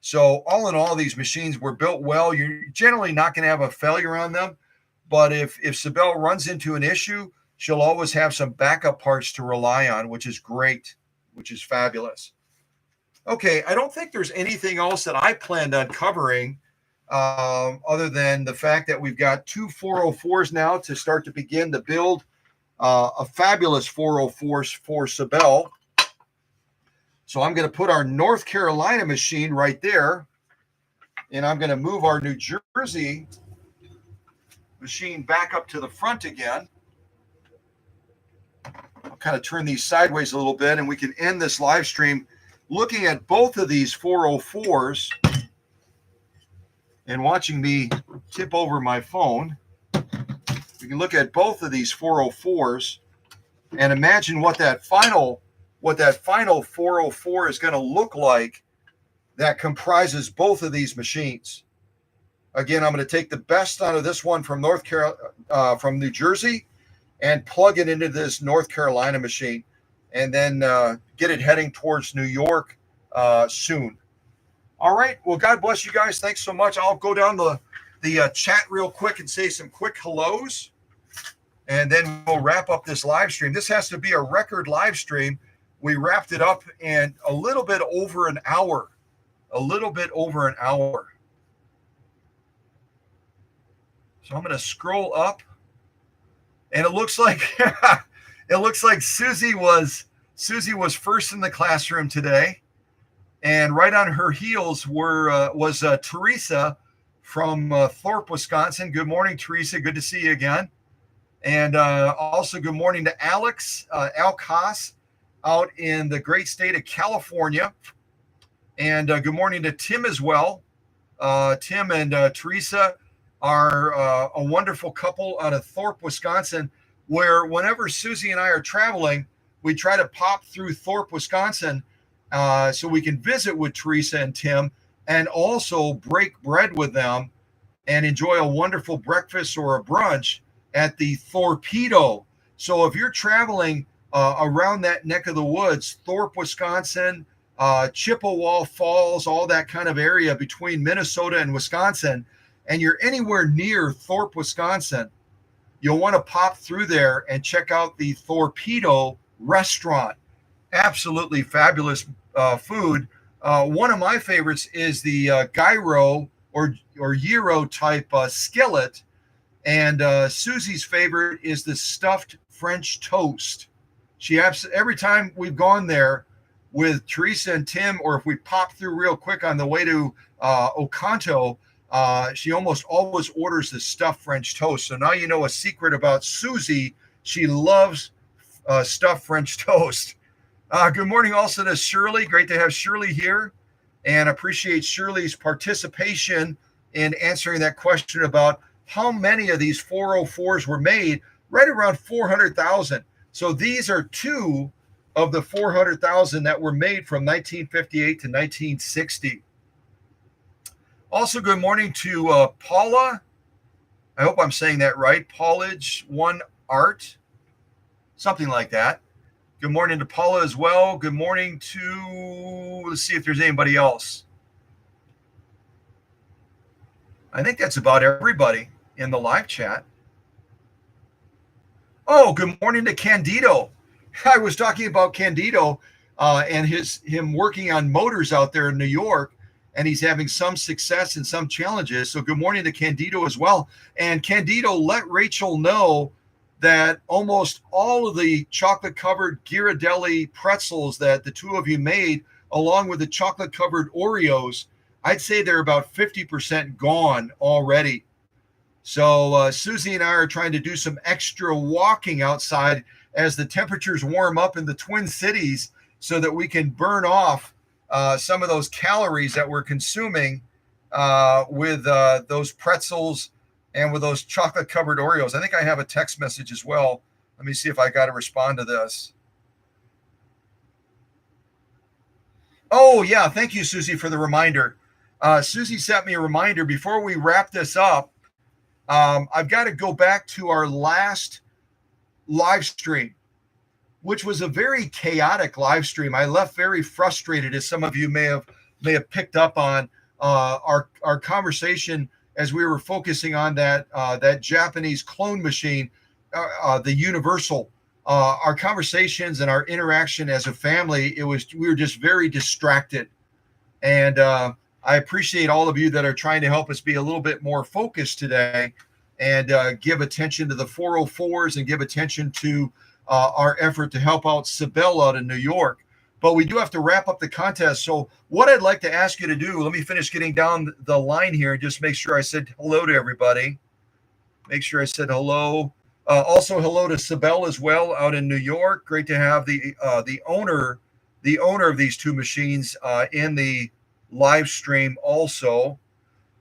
So all in all, these machines were built well. You're generally not going to have a failure on them. But if Sibel runs into an issue, she'll always have some backup parts to rely on, which is great, which is fabulous. Okay, I don't think there's anything else that I planned on covering other than the fact that we've got two 404s now to start to begin to build a fabulous 404 for Sibel. So I'm going to put our North Carolina machine right there, and I'm going to move our New Jersey machine back up to the front again. I'll kind of turn these sideways a little bit, and we can end this live stream looking at both of these 404s and watching me tip over my phone. We can look at both of these 404s and imagine what that final 404 is going to look like that comprises both of these machines. Again, I'm going to take the best out of this one from from New Jersey and plug it into this North Carolina machine, and then get it heading towards New York soon. All right. Well, God bless you guys. Thanks so much. I'll go down the chat real quick and say some quick hellos, and then we'll wrap up this live stream. This has to be a record live stream. We wrapped it up in a little bit over an hour. So I'm going to scroll up, and it looks like Susie was first in the classroom today, and right on her heels was Teresa from Thorpe, Wisconsin. Good morning, Teresa. Good to see you again. And also good morning to Alex Alcas out in the great state of California. And good morning to Tim as well. Tim and Teresa are a wonderful couple out of Thorpe, Wisconsin, where whenever Susie and I are traveling, we try to pop through Thorpe, Wisconsin, so we can visit with Teresa and Tim and also break bread with them and enjoy a wonderful breakfast or a brunch at the Torpedo. So if you're traveling around that neck of the woods, Thorpe, Wisconsin, Chippewa Falls, all that kind of area between Minnesota and Wisconsin, and you're anywhere near Thorpe, Wisconsin, you'll want to pop through there and check out the Torpedo restaurant. Absolutely fabulous food. One of my favorites is the gyro or gyro type skillet, and Susie's favorite is the stuffed French toast. Every time we've gone there with Teresa and Tim, or if we pop through real quick on the way to Oconto, she almost always orders the stuffed French toast. So now you know a secret about Susie. She loves stuffed French toast. Good morning also to Shirley. Great to have Shirley here, and appreciate Shirley's participation in answering that question about how many of these 404s were made. Right around 400,000. So these are two of the 400,000 that were made from 1958 to 1960. Also, good morning to Paula. I hope I'm saying that right. Paulage One Art, something like that. Good morning to Paula as well. Good morning to, let's see if there's anybody else. I think that's about everybody in the live chat. Oh, good morning to Candido. I was talking about Candido and him working on motors out there in New York, and he's having some success and some challenges. So good morning to Candido as well. And Candido, let Rachel know that almost all of the chocolate-covered Ghirardelli pretzels that the two of you made, along with the chocolate-covered Oreos, I'd say they're about 50% gone already. So Susie and I are trying to do some extra walking outside as the temperatures warm up in the Twin Cities so that we can burn off some of those calories that we're consuming with those pretzels and with those chocolate-covered Oreos. I think I have a text message as well. Let me see if I got to respond to this. Oh, yeah. Thank you, Susie, for the reminder. Susie sent me a reminder before we wrap this up. I've got to go back to our last live stream which was a very chaotic live stream. I left very frustrated, as some of you may have picked up on our conversation as we were focusing on that Japanese clone machine, the Universal. Our conversations and our interaction as a family, we were just very distracted. And I appreciate all of you that are trying to help us be a little bit more focused today and give attention to the 404s and give attention to our effort to help out Sibel out in New York. But we do have to wrap up the contest. So what I'd like to ask you to do, let me finish getting down the line here and just make sure I said hello to everybody. Make sure I said hello. Also, hello to Sibel as well out in New York. Great to have the owner of these two machines in the live stream also.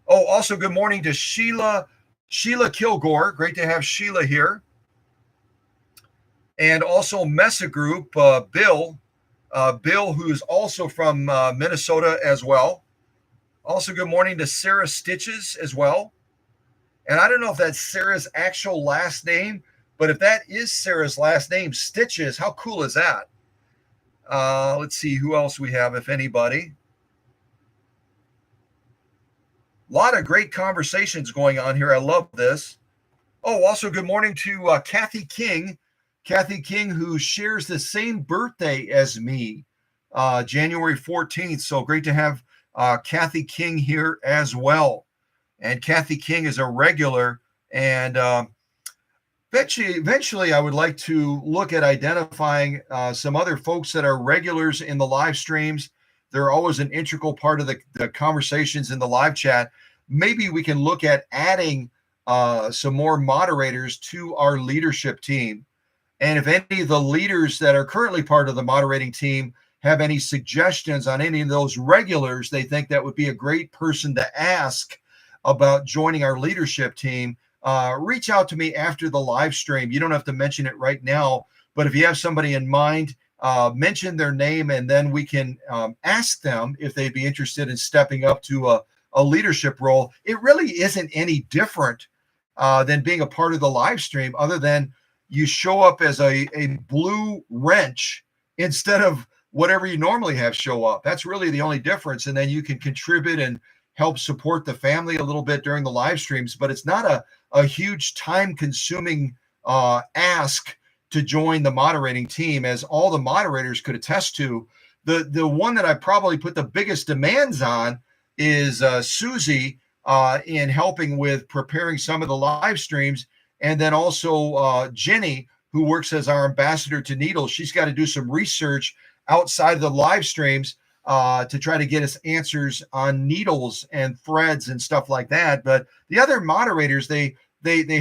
Oh, also good morning to Sheila Kilgore. Great to have Sheila here. And also Mesa Group, Bill, who's also from Minnesota as well. Also good morning to Sarah Stitches as well. And I don't know if that's Sarah's actual last name, but if that is Sarah's last name, Stitches, how cool is that? Let's see who else we have, if anybody. A lot of great conversations going on here. I love this. Oh, also good morning to Kathy King. Kathy King, who shares the same birthday as me, January 14th. So great to have Kathy King here as well. And Kathy King is a regular. And eventually, I would like to look at identifying some other folks that are regulars in the live streams. They're always an integral part of the conversations in the live chat. Maybe we can look at adding some more moderators to our leadership team. And if any of the leaders that are currently part of the moderating team have any suggestions on any of those regulars, they think that would be a great person to ask about joining our leadership team, reach out to me after the live stream. You don't have to mention it right now, but if you have somebody in mind, mention their name, and then we can ask them if they'd be interested in stepping up to a leadership role. It really isn't any different than being a part of the live stream, other than you show up as a blue wrench instead of whatever you normally have show up. That's really the only difference. And then you can contribute and help support the family a little bit during the live streams, but it's not a huge time-consuming ask to join the moderating team, as all the moderators could attest to. The one that I probably put the biggest demands on is Susie in helping with preparing some of the live streams, and then also Jenny, who works as our ambassador to Needles. She's got to do some research outside of the live streams to try to get us answers on needles and threads and stuff like that. But the other moderators, they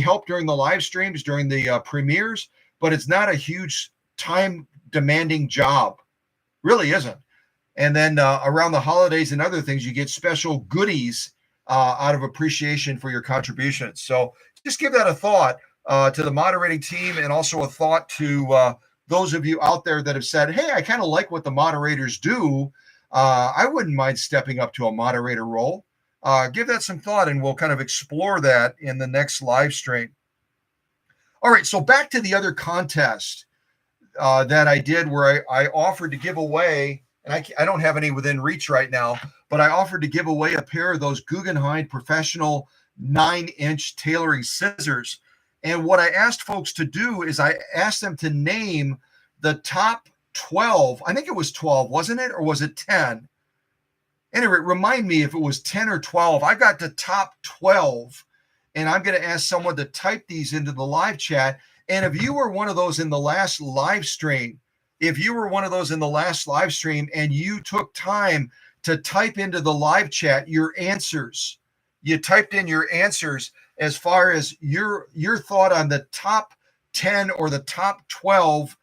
help during the live streams, during the premieres, but it's not a huge time demanding job. Really isn't. And then around the holidays and other things, you get special goodies out of appreciation for your contributions. So just give that a thought to the moderating team, and also a thought to those of you out there that have said, hey, I kind of like what the moderators do. I wouldn't mind stepping up to a moderator role. Give that some thought, and we'll kind of explore that in the next live stream. All right, so back to the other contest that I did, where I offered to give away, and I don't have any within reach right now, but I offered to give away a pair of those Guggenheim Professional 9-inch tailoring scissors. And what I asked folks to do is I asked them to name the top 12. I think it was 12, wasn't it? Or was it 10? Anyway, remind me if it was 10 or 12. I got the top 12, and I'm going to ask someone to type these into the live chat. And if you were one of those in the last live stream, and you took time to type into the live chat your answers, you typed in your answers as far as your thought on the top 10 or the top 12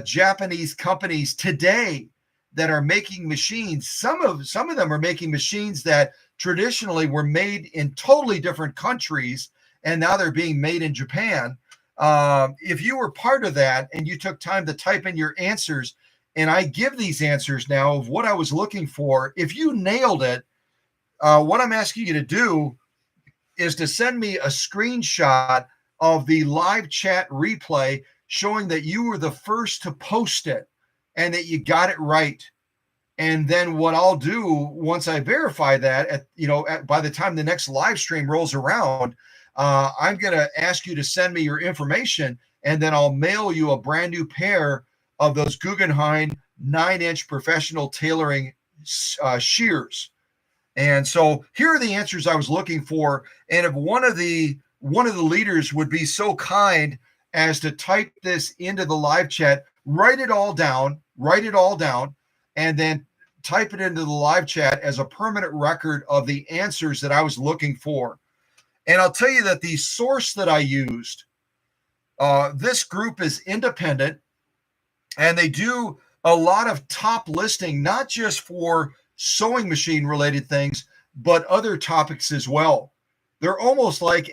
Japanese companies today that are making machines. Some of them are making machines that traditionally were made in totally different countries, and now they're being made in Japan. If you were part of that and you took time to type in your answers, and I give these answers now of what I was looking for, if you nailed it, what I'm asking you to do is to send me a screenshot of the live chat replay. showing that you were the first to post it and that you got it right. And then what I'll do once I verify that, by the time the next live stream rolls around, I'm going to ask you to send me your information, and then I'll mail you a brand new pair of those Guggenheim 9-inch professional tailoring shears. And so here are the answers I was looking for. And if one of the leaders would be so kind as to type this into the live chat, write it all down, and then type it into the live chat as a permanent record of the answers that I was looking for. And I'll tell you that the source that I used, this group is independent, and they do a lot of top listing, not just for sewing machine related things, but other topics as well. They're almost like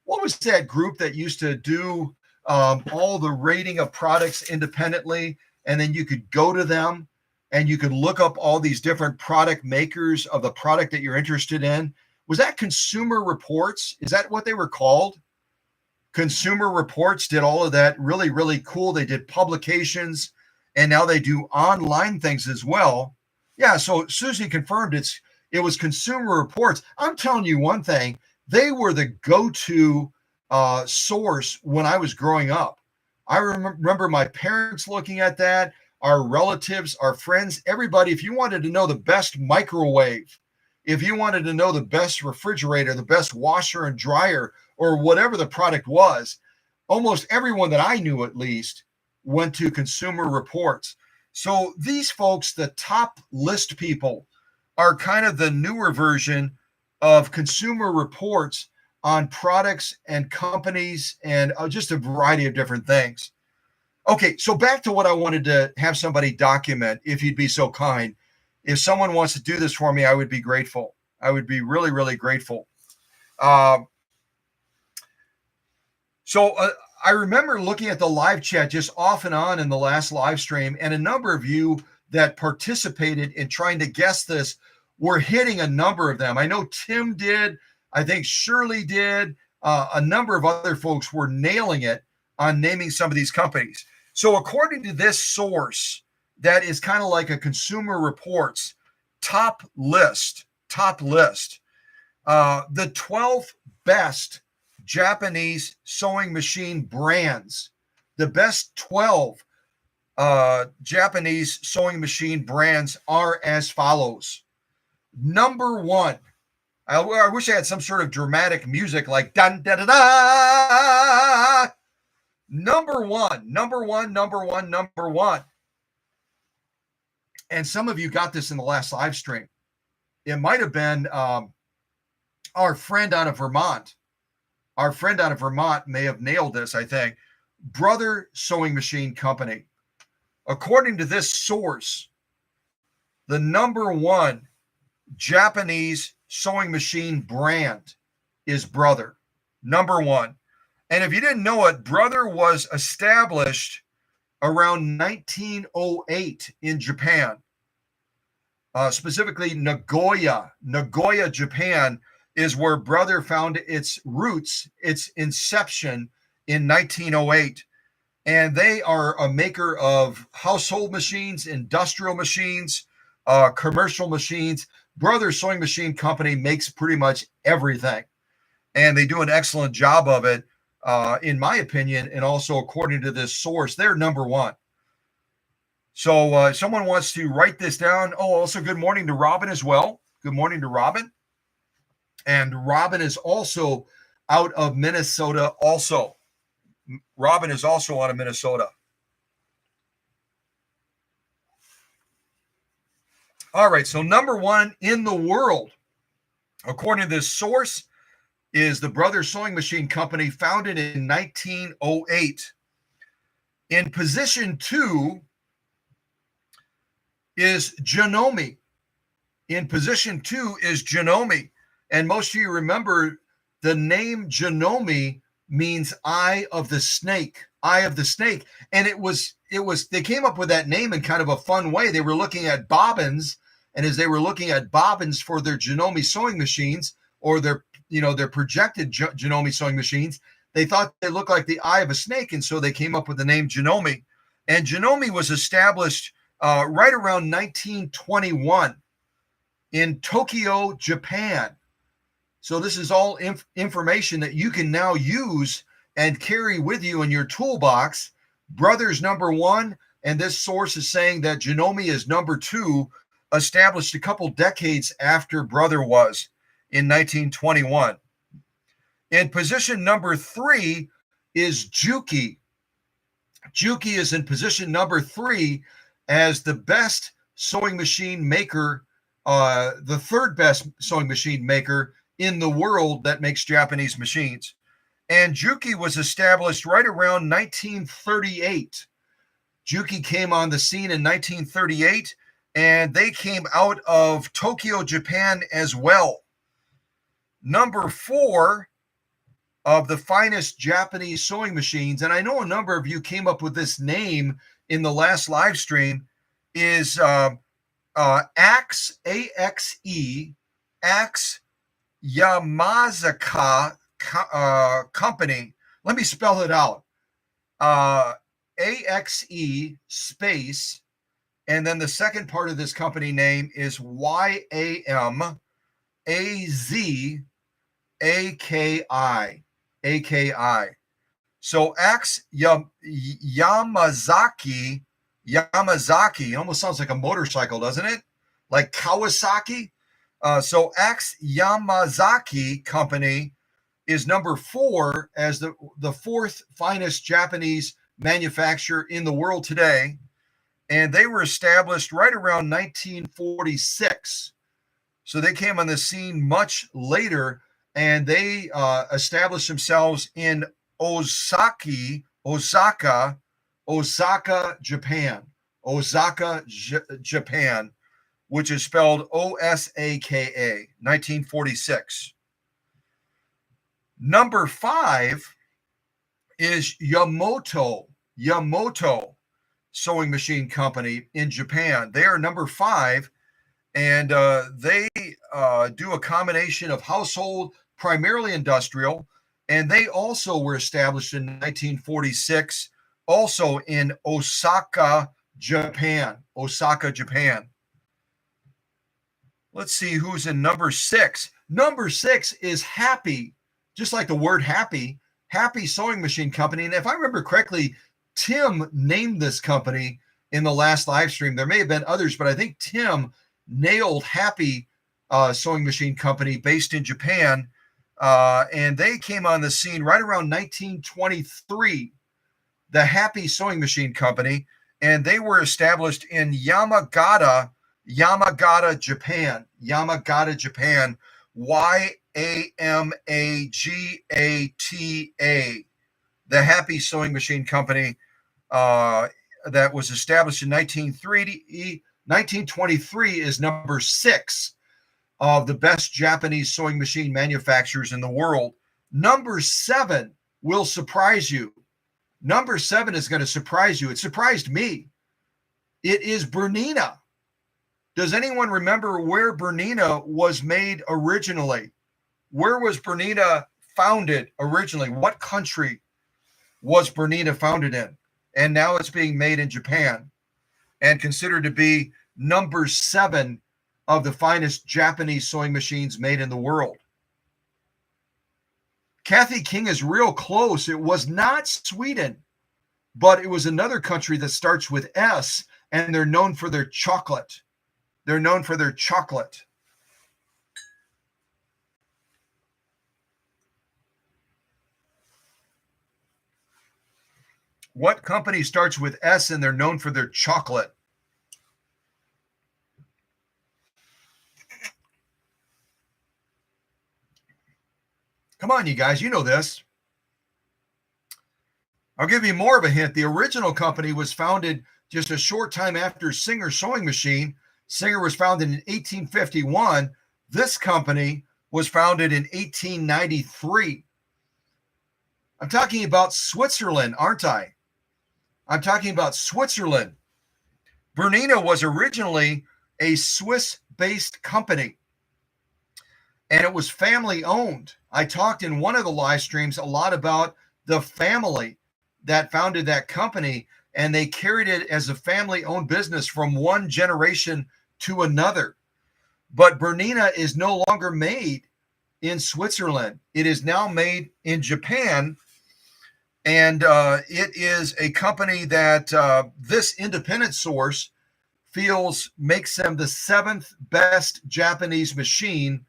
what was that group that used to do all the rating of products independently, and then you could go to them and you could look up all these different product makers of the product that you're interested in. Was that Consumer Reports? Is that what they were called? Consumer Reports did all of that. Really, really cool. They did publications, and now they do online things as well. Yeah, so Susie confirmed it was Consumer Reports. I'm telling you one thing, they were the go-to source when I was growing up. I remember my parents looking at that, our relatives, our friends, everybody. If you wanted to know the best microwave, if you wanted to know the best refrigerator, the best washer and dryer, or whatever the product was, almost everyone that I knew at least went to Consumer Reports. So these folks, the top list people, are kind of the newer version of Consumer Reports on products and companies and just a variety of different things. Okay, so back to what I wanted to have somebody document, if you'd be so kind. If someone wants to do this for me, I would be grateful. I would be really, really grateful. So I remember looking at the live chat just off and on in the last live stream, and a number of you that participated in trying to guess this were hitting a number of them. I know Tim did. I think Shirley did. A number of other folks were nailing it on naming some of these companies. So according to this source, that is kind of like a Consumer Reports top list, the 12 best Japanese sewing machine brands, the best 12 Japanese sewing machine brands are as follows. Number one, I wish I had some sort of dramatic music like dun da da da. Number one. And some of you got this in the last live stream. It might have been our friend out of Vermont. Our friend out of Vermont may have nailed this, I think. Brother Sewing Machine Company. According to this source, the number one Japanese sewing machine brand is Brother. Number one. And if you didn't know it, Brother was established around 1908 in Japan. Specifically Nagoya, Japan is where Brother found its roots, its inception in 1908. And they are a maker of household machines, industrial machines, commercial machines. Brother Sewing Machine Company makes pretty much everything. And they do an excellent job of it, in my opinion, and also according to this source, they're number one. So someone wants to write this down. Oh, also good morning to Robin as well. Good morning to Robin. And Robin is also out of Minnesota also. Robin is also out of Minnesota. All right, so number one in the world, according to this source, is the Brother Sewing Machine Company, founded in 1908. In position two is Janome. In position two is Janome. And most of you remember the name Janome means eye of the snake, eye of the snake. And they came up with that name in kind of a fun way. They were looking at bobbins, and as they were looking at bobbins for their Janome sewing machines, or their projected Janome sewing machines, they thought they looked like the eye of a snake, and so they came up with the name Janome. And Janome was established right around 1921 in Tokyo, Japan. So this is all information that you can now use and carry with you in your toolbox. Brother's number one, and this source is saying that Janome is number two, established a couple decades after Brother was in 1921. In position number three is Juki. Juki is in position number three as the best sewing machine maker, the third best sewing machine maker in the world that makes Japanese machines. And Juki was established right around 1938. Juki came on the scene in 1938, and they came out of Tokyo, Japan as well. Number four of the finest Japanese sewing machines, and I know a number of you came up with this name in the last live stream, is Axe, A-X-E, Axe Yamazaka Company. Let me spell it out. A-X-E space, and then the second part of this company name is Y-A-M-A-Z-A-K-I. A-K-I. So Axe Yamazaki, it almost sounds like a motorcycle, doesn't it? Like Kawasaki. So Axe Yamazaki Company is number four as the fourth finest Japanese manufacturer in the world today. And they were established right around 1946. So they came on the scene much later, and they established themselves in Osaka, Japan. Osaka, Japan, which is spelled O-S-A-K-A, 1946. Number five is Yamato Sewing Machine Company in Japan. They are number five, and they do a combination of household, primarily industrial, and they also were established in 1946, also in Osaka, Japan. Osaka, Japan. Let's see who's in number six. Number six is Happy, just like the word happy, Happy Sewing Machine Company. And if I remember correctly, Tim named this company in the last live stream. There may have been others, but I think Tim nailed Happy Sewing Machine Company based in Japan. And they came on the scene right around 1923, the Happy Sewing Machine Company. And they were established in Yamagata, Japan. Yamagata, Japan. Y-A-M-A-G-A-T-A. The Happy Sewing Machine Company that was established in 1923 is number six of the best Japanese sewing machine manufacturers in the world. Number seven will surprise you. Number seven is going to surprise you. It surprised me. It is Bernina. Does anyone remember where Bernina was made originally? Where was Bernina founded originally? What country was Bernina founded in? And now it's being made in Japan and considered to be number seven of the finest Japanese sewing machines made in the world. Kathy King is real close. It was not Sweden, but it was another country that starts with S, and they're known for their chocolate. They're known for their chocolate. What company starts with S and they're known for their chocolate? Come on, you guys, you know this. I'll give you more of a hint. The original company was founded just a short time after Singer Sewing Machine. Singer was founded in 1851. This company was founded in 1893. I'm talking about Switzerland, aren't I? I'm talking about Switzerland. Bernina was originally a Swiss-based company. and it was family owned. I talked in one of the live streams a lot about the family that founded that company, and they carried it as a family owned business from one generation to another. But Bernina is no longer made in Switzerland. It is now made in Japan. And it is a company that this independent source feels makes them the seventh best Japanese machine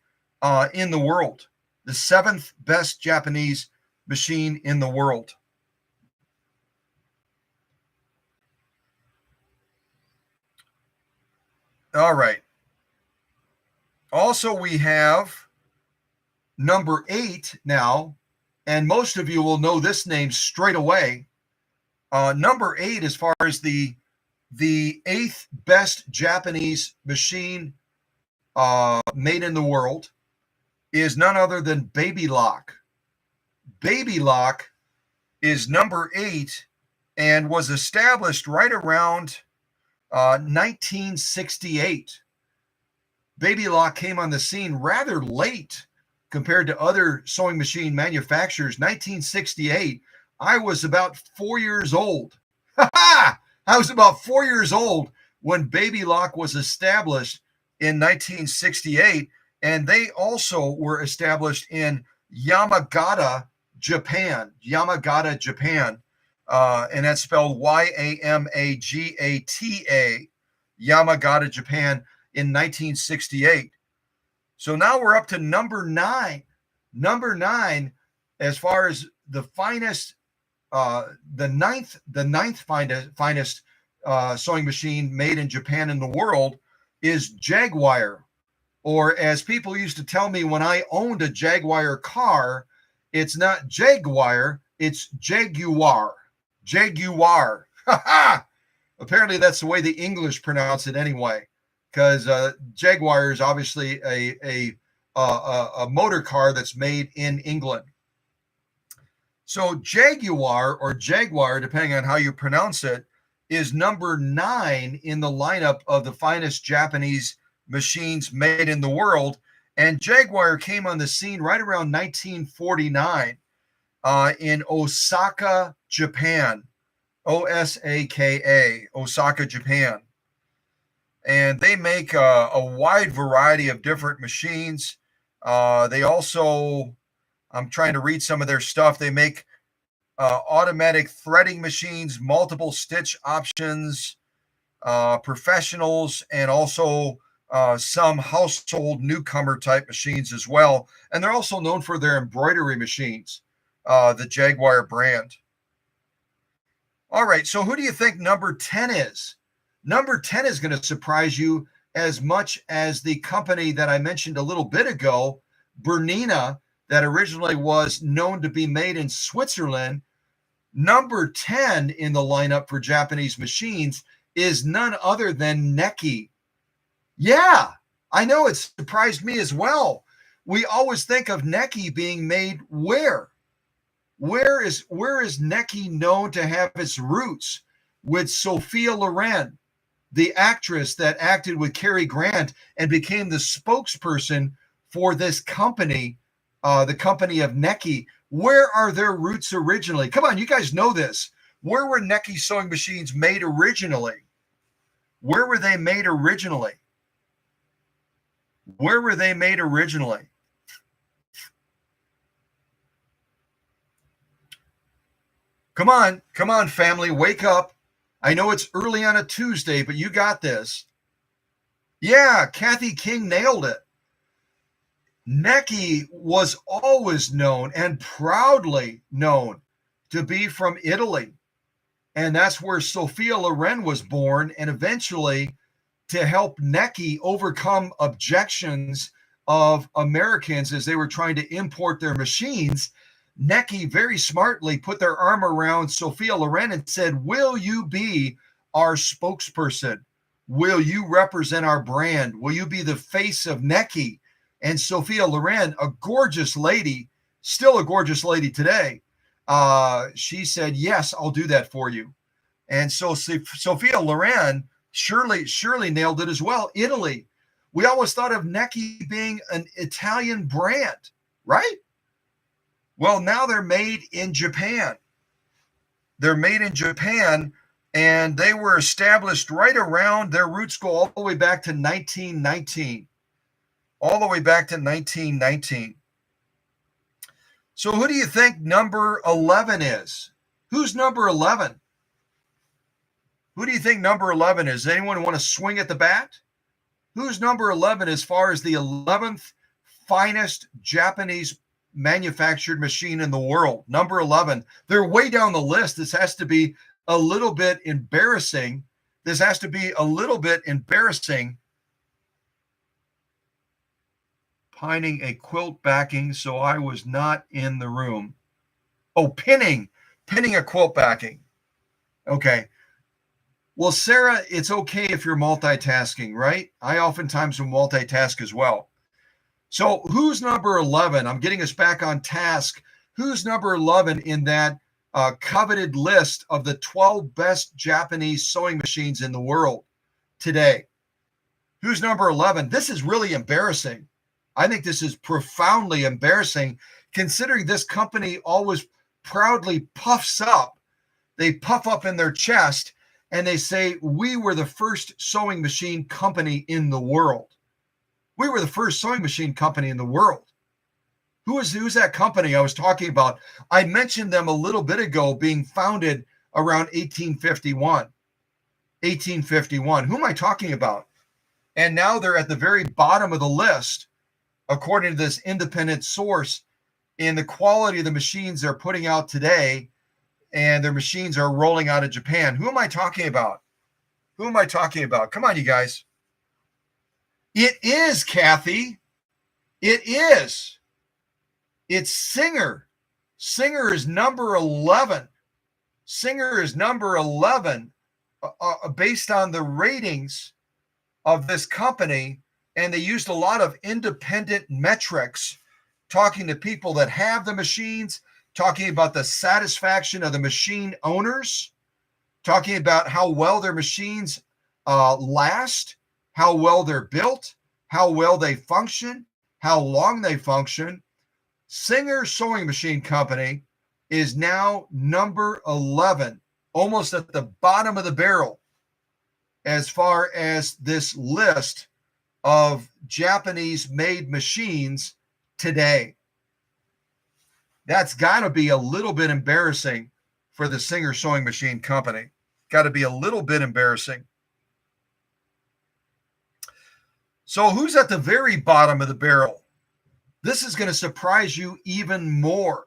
in the world. The seventh best Japanese machine in the world. All right. Also, we have number 8 now, and most of you will know this name straight away. Number 8, as far as the 8th best Japanese machine made in the world, is none other than Baby Lock. Baby Lock is number 8 and was established right around 1968. Baby Lock came on the scene rather late compared to other sewing machine manufacturers. 1968, I was about 4 years old. I was about 4 years old when Baby Lock was established in 1968, and they also were established in Yamagata, Japan. Yamagata, Japan. And that's spelled Yamagata, Yamagata, Japan, in 1968. So now we're up to number 9. Number 9, as far as the finest, the ninth finest sewing machine made in Japan in the world is Jaguar. Or as people used to tell me when I owned a Jaguar car, it's not Jaguar, it's Jaguar. Jaguar. Apparently that's the way the English pronounce it anyway, because Jaguar is obviously a motor car that's made in England. So Jaguar, or Jaguar, depending on how you pronounce it, is number 9 in the lineup of the finest Japanese machines made in the world. And Jaguar came on the scene right around 1949 in Osaka, Japan. Osaka, Osaka, Japan. And they make a wide variety of different machines. They also, I'm trying to read some of their stuff. They make automatic threading machines, multiple stitch options, professionals, and also some household newcomer type machines as well. And they're also known for their embroidery machines, the Jaguar brand. All right, so who do you think number 10 is? Number 10 is going to surprise you as much as the company that I mentioned a little bit ago, Bernina, that originally was known to be made in Switzerland. Number 10 in the lineup for Japanese machines is none other than Neki. Yeah, I know, it surprised me as well. We always think of Neki being made where? Where is Neki known to have its roots? With Sophia Loren, the actress that acted with Cary Grant and became the spokesperson for this company, the company of Neki. Where are their roots originally? Come on, you guys know this. Where were Neki sewing machines made originally? Where were they made originally? Where were they made originally? Come on, family, wake up. I know it's early on a Tuesday, but you got this. Yeah, Kathy King nailed it. Neki was always known and proudly known to be from Italy. And that's where Sophia Loren was born, and eventually to help Neki overcome objections of Americans as they were trying to import their machines. Neki very smartly put their arm around Sophia Loren and said, will you be our spokesperson? Will you represent our brand? Will you be the face of Neki? And Sophia Loren, a gorgeous lady, still a gorgeous lady today, she said, yes, I'll do that for you. And so Sophia Loren surely nailed it as well. Italy. We always thought of Necchi being an Italian brand, right? Well, now they're made in Japan. They're made in Japan, and they were established right around, their roots go all the way back to 1919. All the way back to 1919. So who do you think number 11 is? Who's number 11? Who do you think number 11 is? Anyone want to swing at the bat? Who's number 11 as far as the 11th finest Japanese manufactured machine in the world? Number 11. They're way down the list. This has to be a little bit embarrassing. This has to be a little bit embarrassing. Pining a quilt backing, so I was not in the room. Oh, pinning a quilt backing. Okay. Well, Sarah, it's okay if you're multitasking, right? I oftentimes will multitask as well. So who's number 11? I'm getting us back on task. Who's number 11 in that coveted list of the 12 best Japanese sewing machines in the world today? Who's number 11? This is really embarrassing. I think this is profoundly embarrassing, considering this company always proudly puffs up. They puff up in their chest and they say, we were the first sewing machine company in the world. We were the first sewing machine company in the world. Who's that company I was talking about? I mentioned them a little bit ago, being founded around 1851. 1851. Who am I talking about? And now they're at the very bottom of the list, according to this independent source, in the quality of the machines they're putting out today, and their machines are rolling out of Japan. Who am I talking about? Who am I talking about? Come on, you guys. It is, Kathy. It is. It's Singer. Singer is number 11. Singer is number 11 based on the ratings of this company. And they used a lot of independent metrics, talking to people that have the machines, talking about the satisfaction of the machine owners, talking about how well their machines last, how well they're built, how well they function, how long they function. Singer Sewing Machine Company is now number 11, almost at the bottom of the barrel as far as this list of Japanese-made machines today. That's got to be a little bit embarrassing for the Singer Sewing Machine Company. Got to be a little bit embarrassing. So who's at the very bottom of the barrel? This is going to surprise you even more.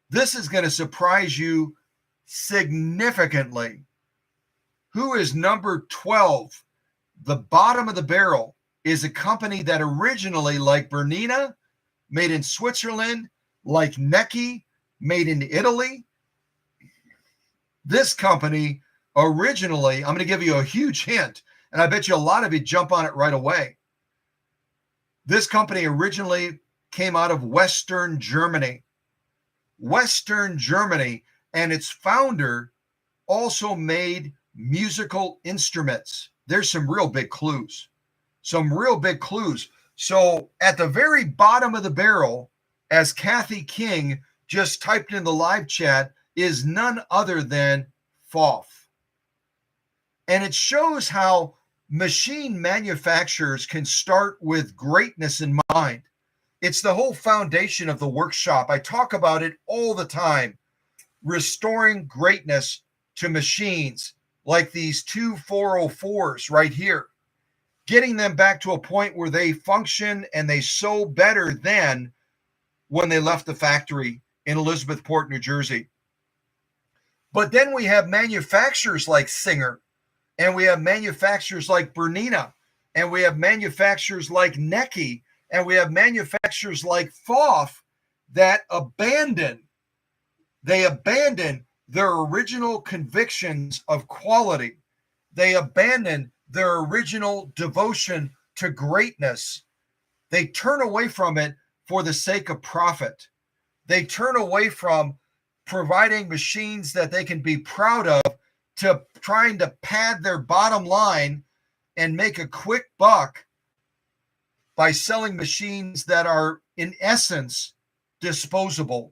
This is going to surprise you significantly. Who is number 12? The bottom of the barrel is a company that originally, like Bernina, made in Switzerland, like Necchi, made in Italy. This company originally, I'm going to give you a huge hint, and I bet you a lot of you jump on it right away. This company originally came out of Western Germany. Western Germany, and its founder also made musical instruments. There's some real big clues. Some real big clues. So at the very bottom of the barrel, as Kathy King just typed in the live chat, is none other than Pfaff. And it shows how machine manufacturers can start with greatness in mind. It's the whole foundation of the workshop. I talk about it all the time. Restoring greatness to machines like these two 404s right here. Getting them back to a point where they function and they sew better than when they left the factory in Elizabethport, New Jersey. But then we have manufacturers like Singer, and we have manufacturers like Bernina, and we have manufacturers like Necchi, and we have manufacturers like Pfaff that abandon their original convictions of quality. They abandon their original devotion to greatness. They turn away from it for the sake of profit. They turn away from providing machines that they can be proud of to trying to pad their bottom line and make a quick buck by selling machines that are, in essence, disposable.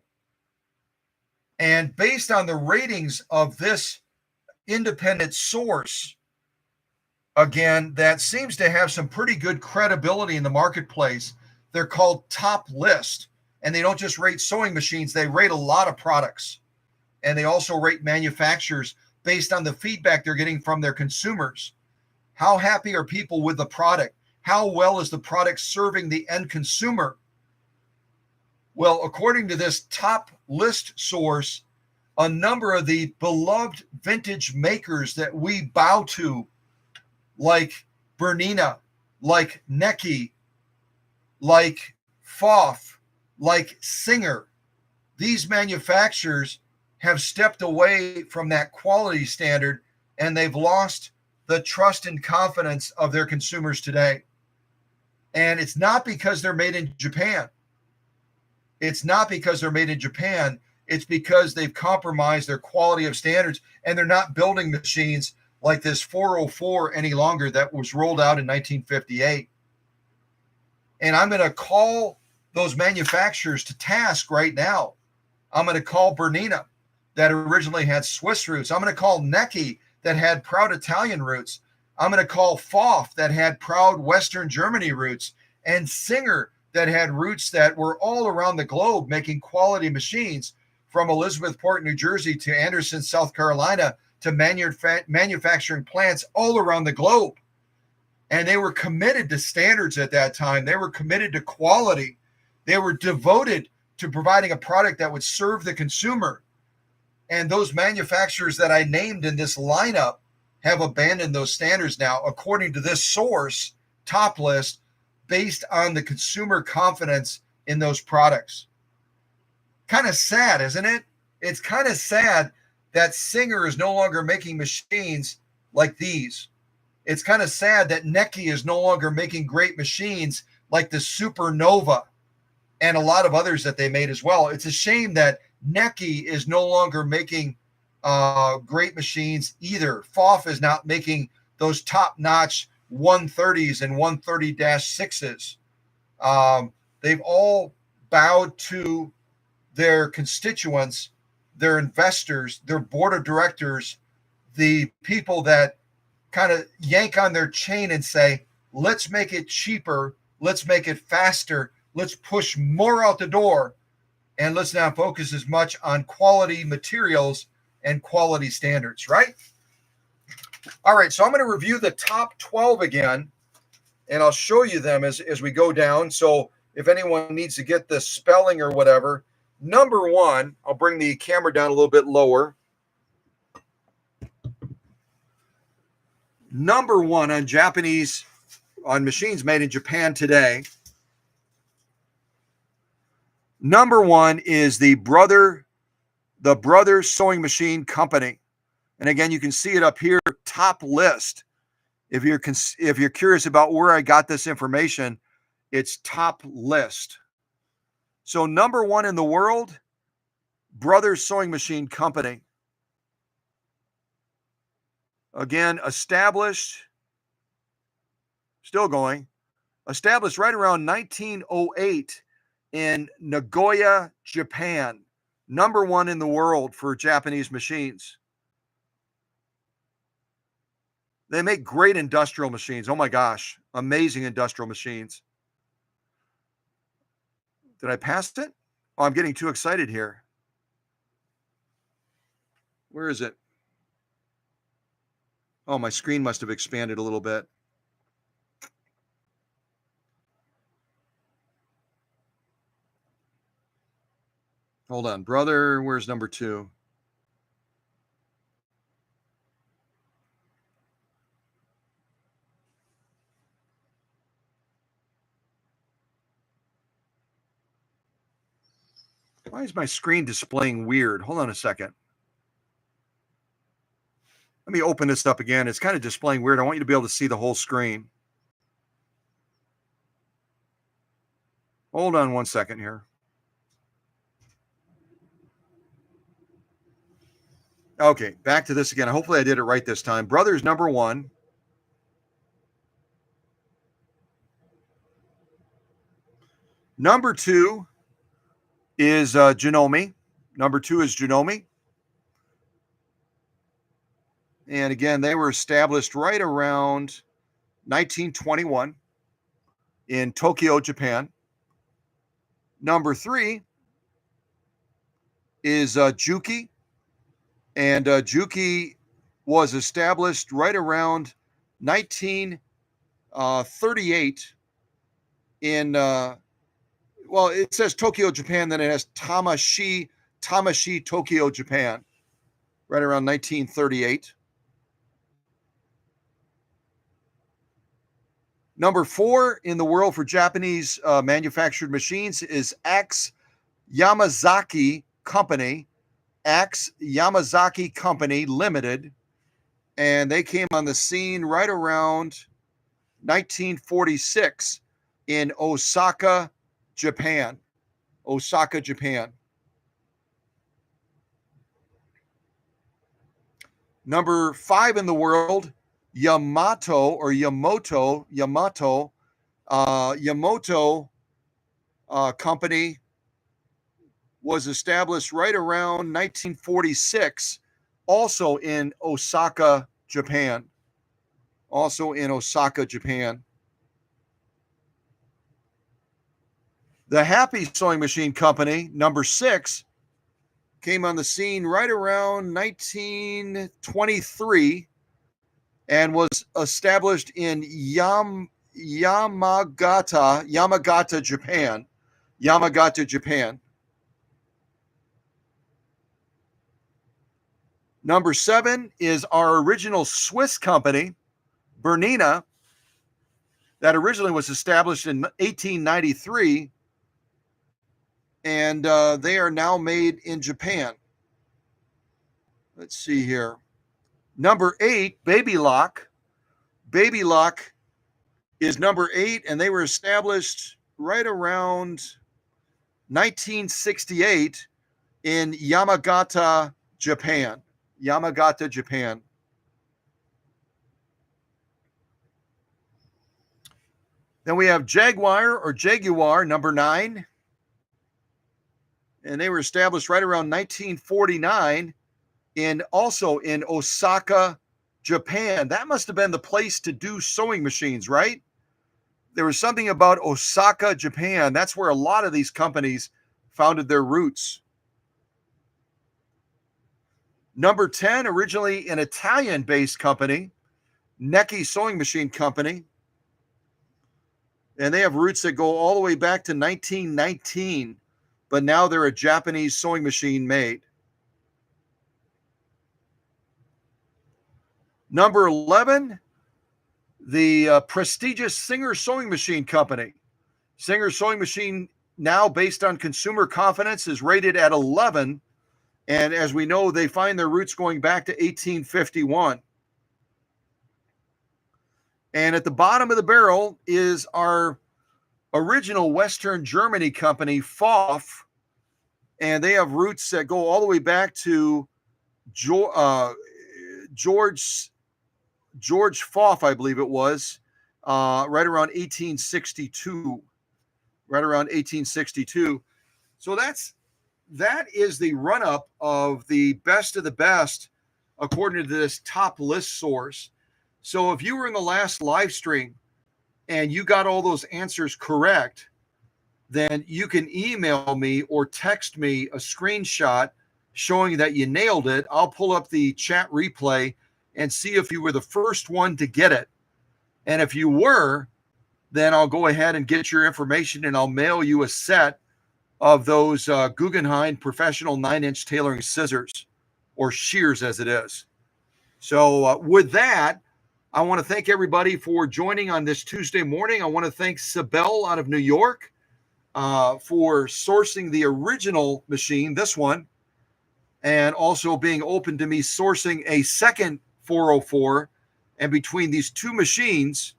And based on the ratings of this independent source, again, that seems to have some pretty good credibility in the marketplace. They're called Top List, and they don't just rate sewing machines, they rate a lot of products. And they also rate manufacturers based on the feedback they're getting from their consumers. How happy are people with the product? How well is the product serving the end consumer? Well, according to this Top List source, a number of the beloved vintage makers that we bow to, like Bernina, like Necki, like Pfaff, like Singer, these manufacturers have stepped away from that quality standard, and they've lost the trust and confidence of their consumers today. And it's not because they're made in Japan. It's not because they're made in Japan. It's because they've compromised their quality of standards, and they're not building machines like this 404 any longer that was rolled out in 1958. And I'm going to call those manufacturers to task right now. I'm going to call Bernina, that originally had Swiss roots. I'm going to call Necki, that had proud Italian roots. I'm going to call Pfaff, that had proud Western Germany roots, and Singer, that had roots that were all around the globe making quality machines, from Elizabethport, New Jersey to Anderson, South Carolina, to manufacturing plants all around the globe. And they were committed to standards at that time. They were committed to quality. They were devoted to providing a product that would serve the consumer. And those manufacturers that I named in this lineup have abandoned those standards now, according to this source, Top List, based on the consumer confidence in those products. Kind of sad, isn't it? It's kind of sad that Singer is no longer making machines like these. It's kind of sad that Necki is no longer making great machines like the Supernova and a lot of others that they made as well. It's a shame that Necki is no longer making great machines either. Pfaff is not making those top-notch 130s and 130-6s. They've all bowed to their constituents, their investors, their board of directors, the people that kind of yank on their chain and say, let's make it cheaper, let's make it faster, let's push more out the door, and let's not focus as much on quality materials and quality standards, right? All right, so I'm going to review the top 12 again, and I'll show you them as we go down. So if anyone needs to get the spelling or whatever, number one, I'll bring the camera down a little bit lower. Number one on machines made in Japan today. Number one is the Brothers Sewing Machine Company. And again, you can see it up here, Top List. If you're curious about where I got this information, it's Top List. So number one in the world, Brothers Sewing Machine Company. Again, established right around 1908 in Nagoya, Japan. Number one in the world for Japanese machines. They make great industrial machines. Oh my gosh, amazing industrial machines. Did I pass it? Oh, I'm getting too excited here. Where is it? Oh, my screen must have expanded a little bit. Hold on, brother. Where's number two? Why is my screen displaying weird? Hold on a second. Let me open this up again. It's kind of displaying weird. I want you to be able to see the whole screen. Hold on one second here. Okay, back to this again. Hopefully I did it right this time. Brothers number one. Number two is Janome. Number two is Janome. And again, they were established right around 1921 in Tokyo, Japan. Number three is Juki. And Juki was established right around 1938 in, well, it says Tokyo, Japan, then it has Tamashi, Tokyo, Japan, right around 1938. Number four in the world for Japanese manufactured machines is Axe Yamazaki Company, Axe Yamazaki Company Limited, and they came on the scene right around 1946 in Osaka, Japan. Osaka, Japan. Number five in the world, Yamato Company was established right around 1946, also in Osaka, Japan. Also in Osaka, Japan. The Happy Sewing Machine Company, number six, came on the scene right around 1923 and was established in Yamagata, Japan. Yamagata, Japan. Number seven is our original Swiss company, Bernina, that originally was established in 1893, and they are now made in Japan. Let's see here. Number eight, Baby Lock. Baby Lock is number eight, and they were established right around 1968 in Yamagata, Japan. Yamagata, Japan. Then we have Jaguar, number nine. And they were established right around 1949 also in Osaka, Japan. That must have been the place to do sewing machines, right? There was something about Osaka, Japan. That's where a lot of these companies founded their roots. Number 10, originally an Italian-based company, Necchi Sewing Machine Company. And they have roots that go all the way back to 1919, but now they're a Japanese sewing machine made. Number 11, the prestigious Singer Sewing Machine Company. Singer Sewing Machine, now based on consumer confidence, is rated at 11. And as we know, they find their roots going back to 1851. And at the bottom of the barrel is our original Western Germany company, Pfaff. And they have roots that go all the way back to George Pfaff, I believe it was, right around 1862. Right around 1862. So that is the run-up of the best of the best according to this top list source. So if you were in the last live stream and you got all those answers correct, then you can email me or text me a screenshot showing that you nailed it. I'll pull up the chat replay and see if you were the first one to get it. And if you were, then I'll go ahead and get your information and I'll mail you a set of those Guggenheim professional 9-inch tailoring scissors, or shears as it is. So with that, I want to thank everybody for joining on this Tuesday morning. I want to thank Sibel out of New York for sourcing the original machine, this one, and also being open to me sourcing a second 404. And between these two machines,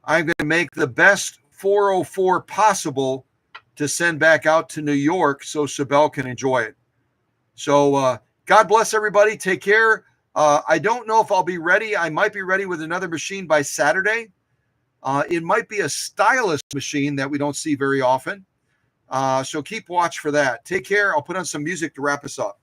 I'm going to make the best 404 possible to send back out to New York so Sibel can enjoy it. So God bless everybody. Take care. I don't know if I'll be ready. I might be ready with another machine by Saturday. It might be a stylus machine that we don't see very often. So keep watch for that. Take care. I'll put on some music to wrap us up.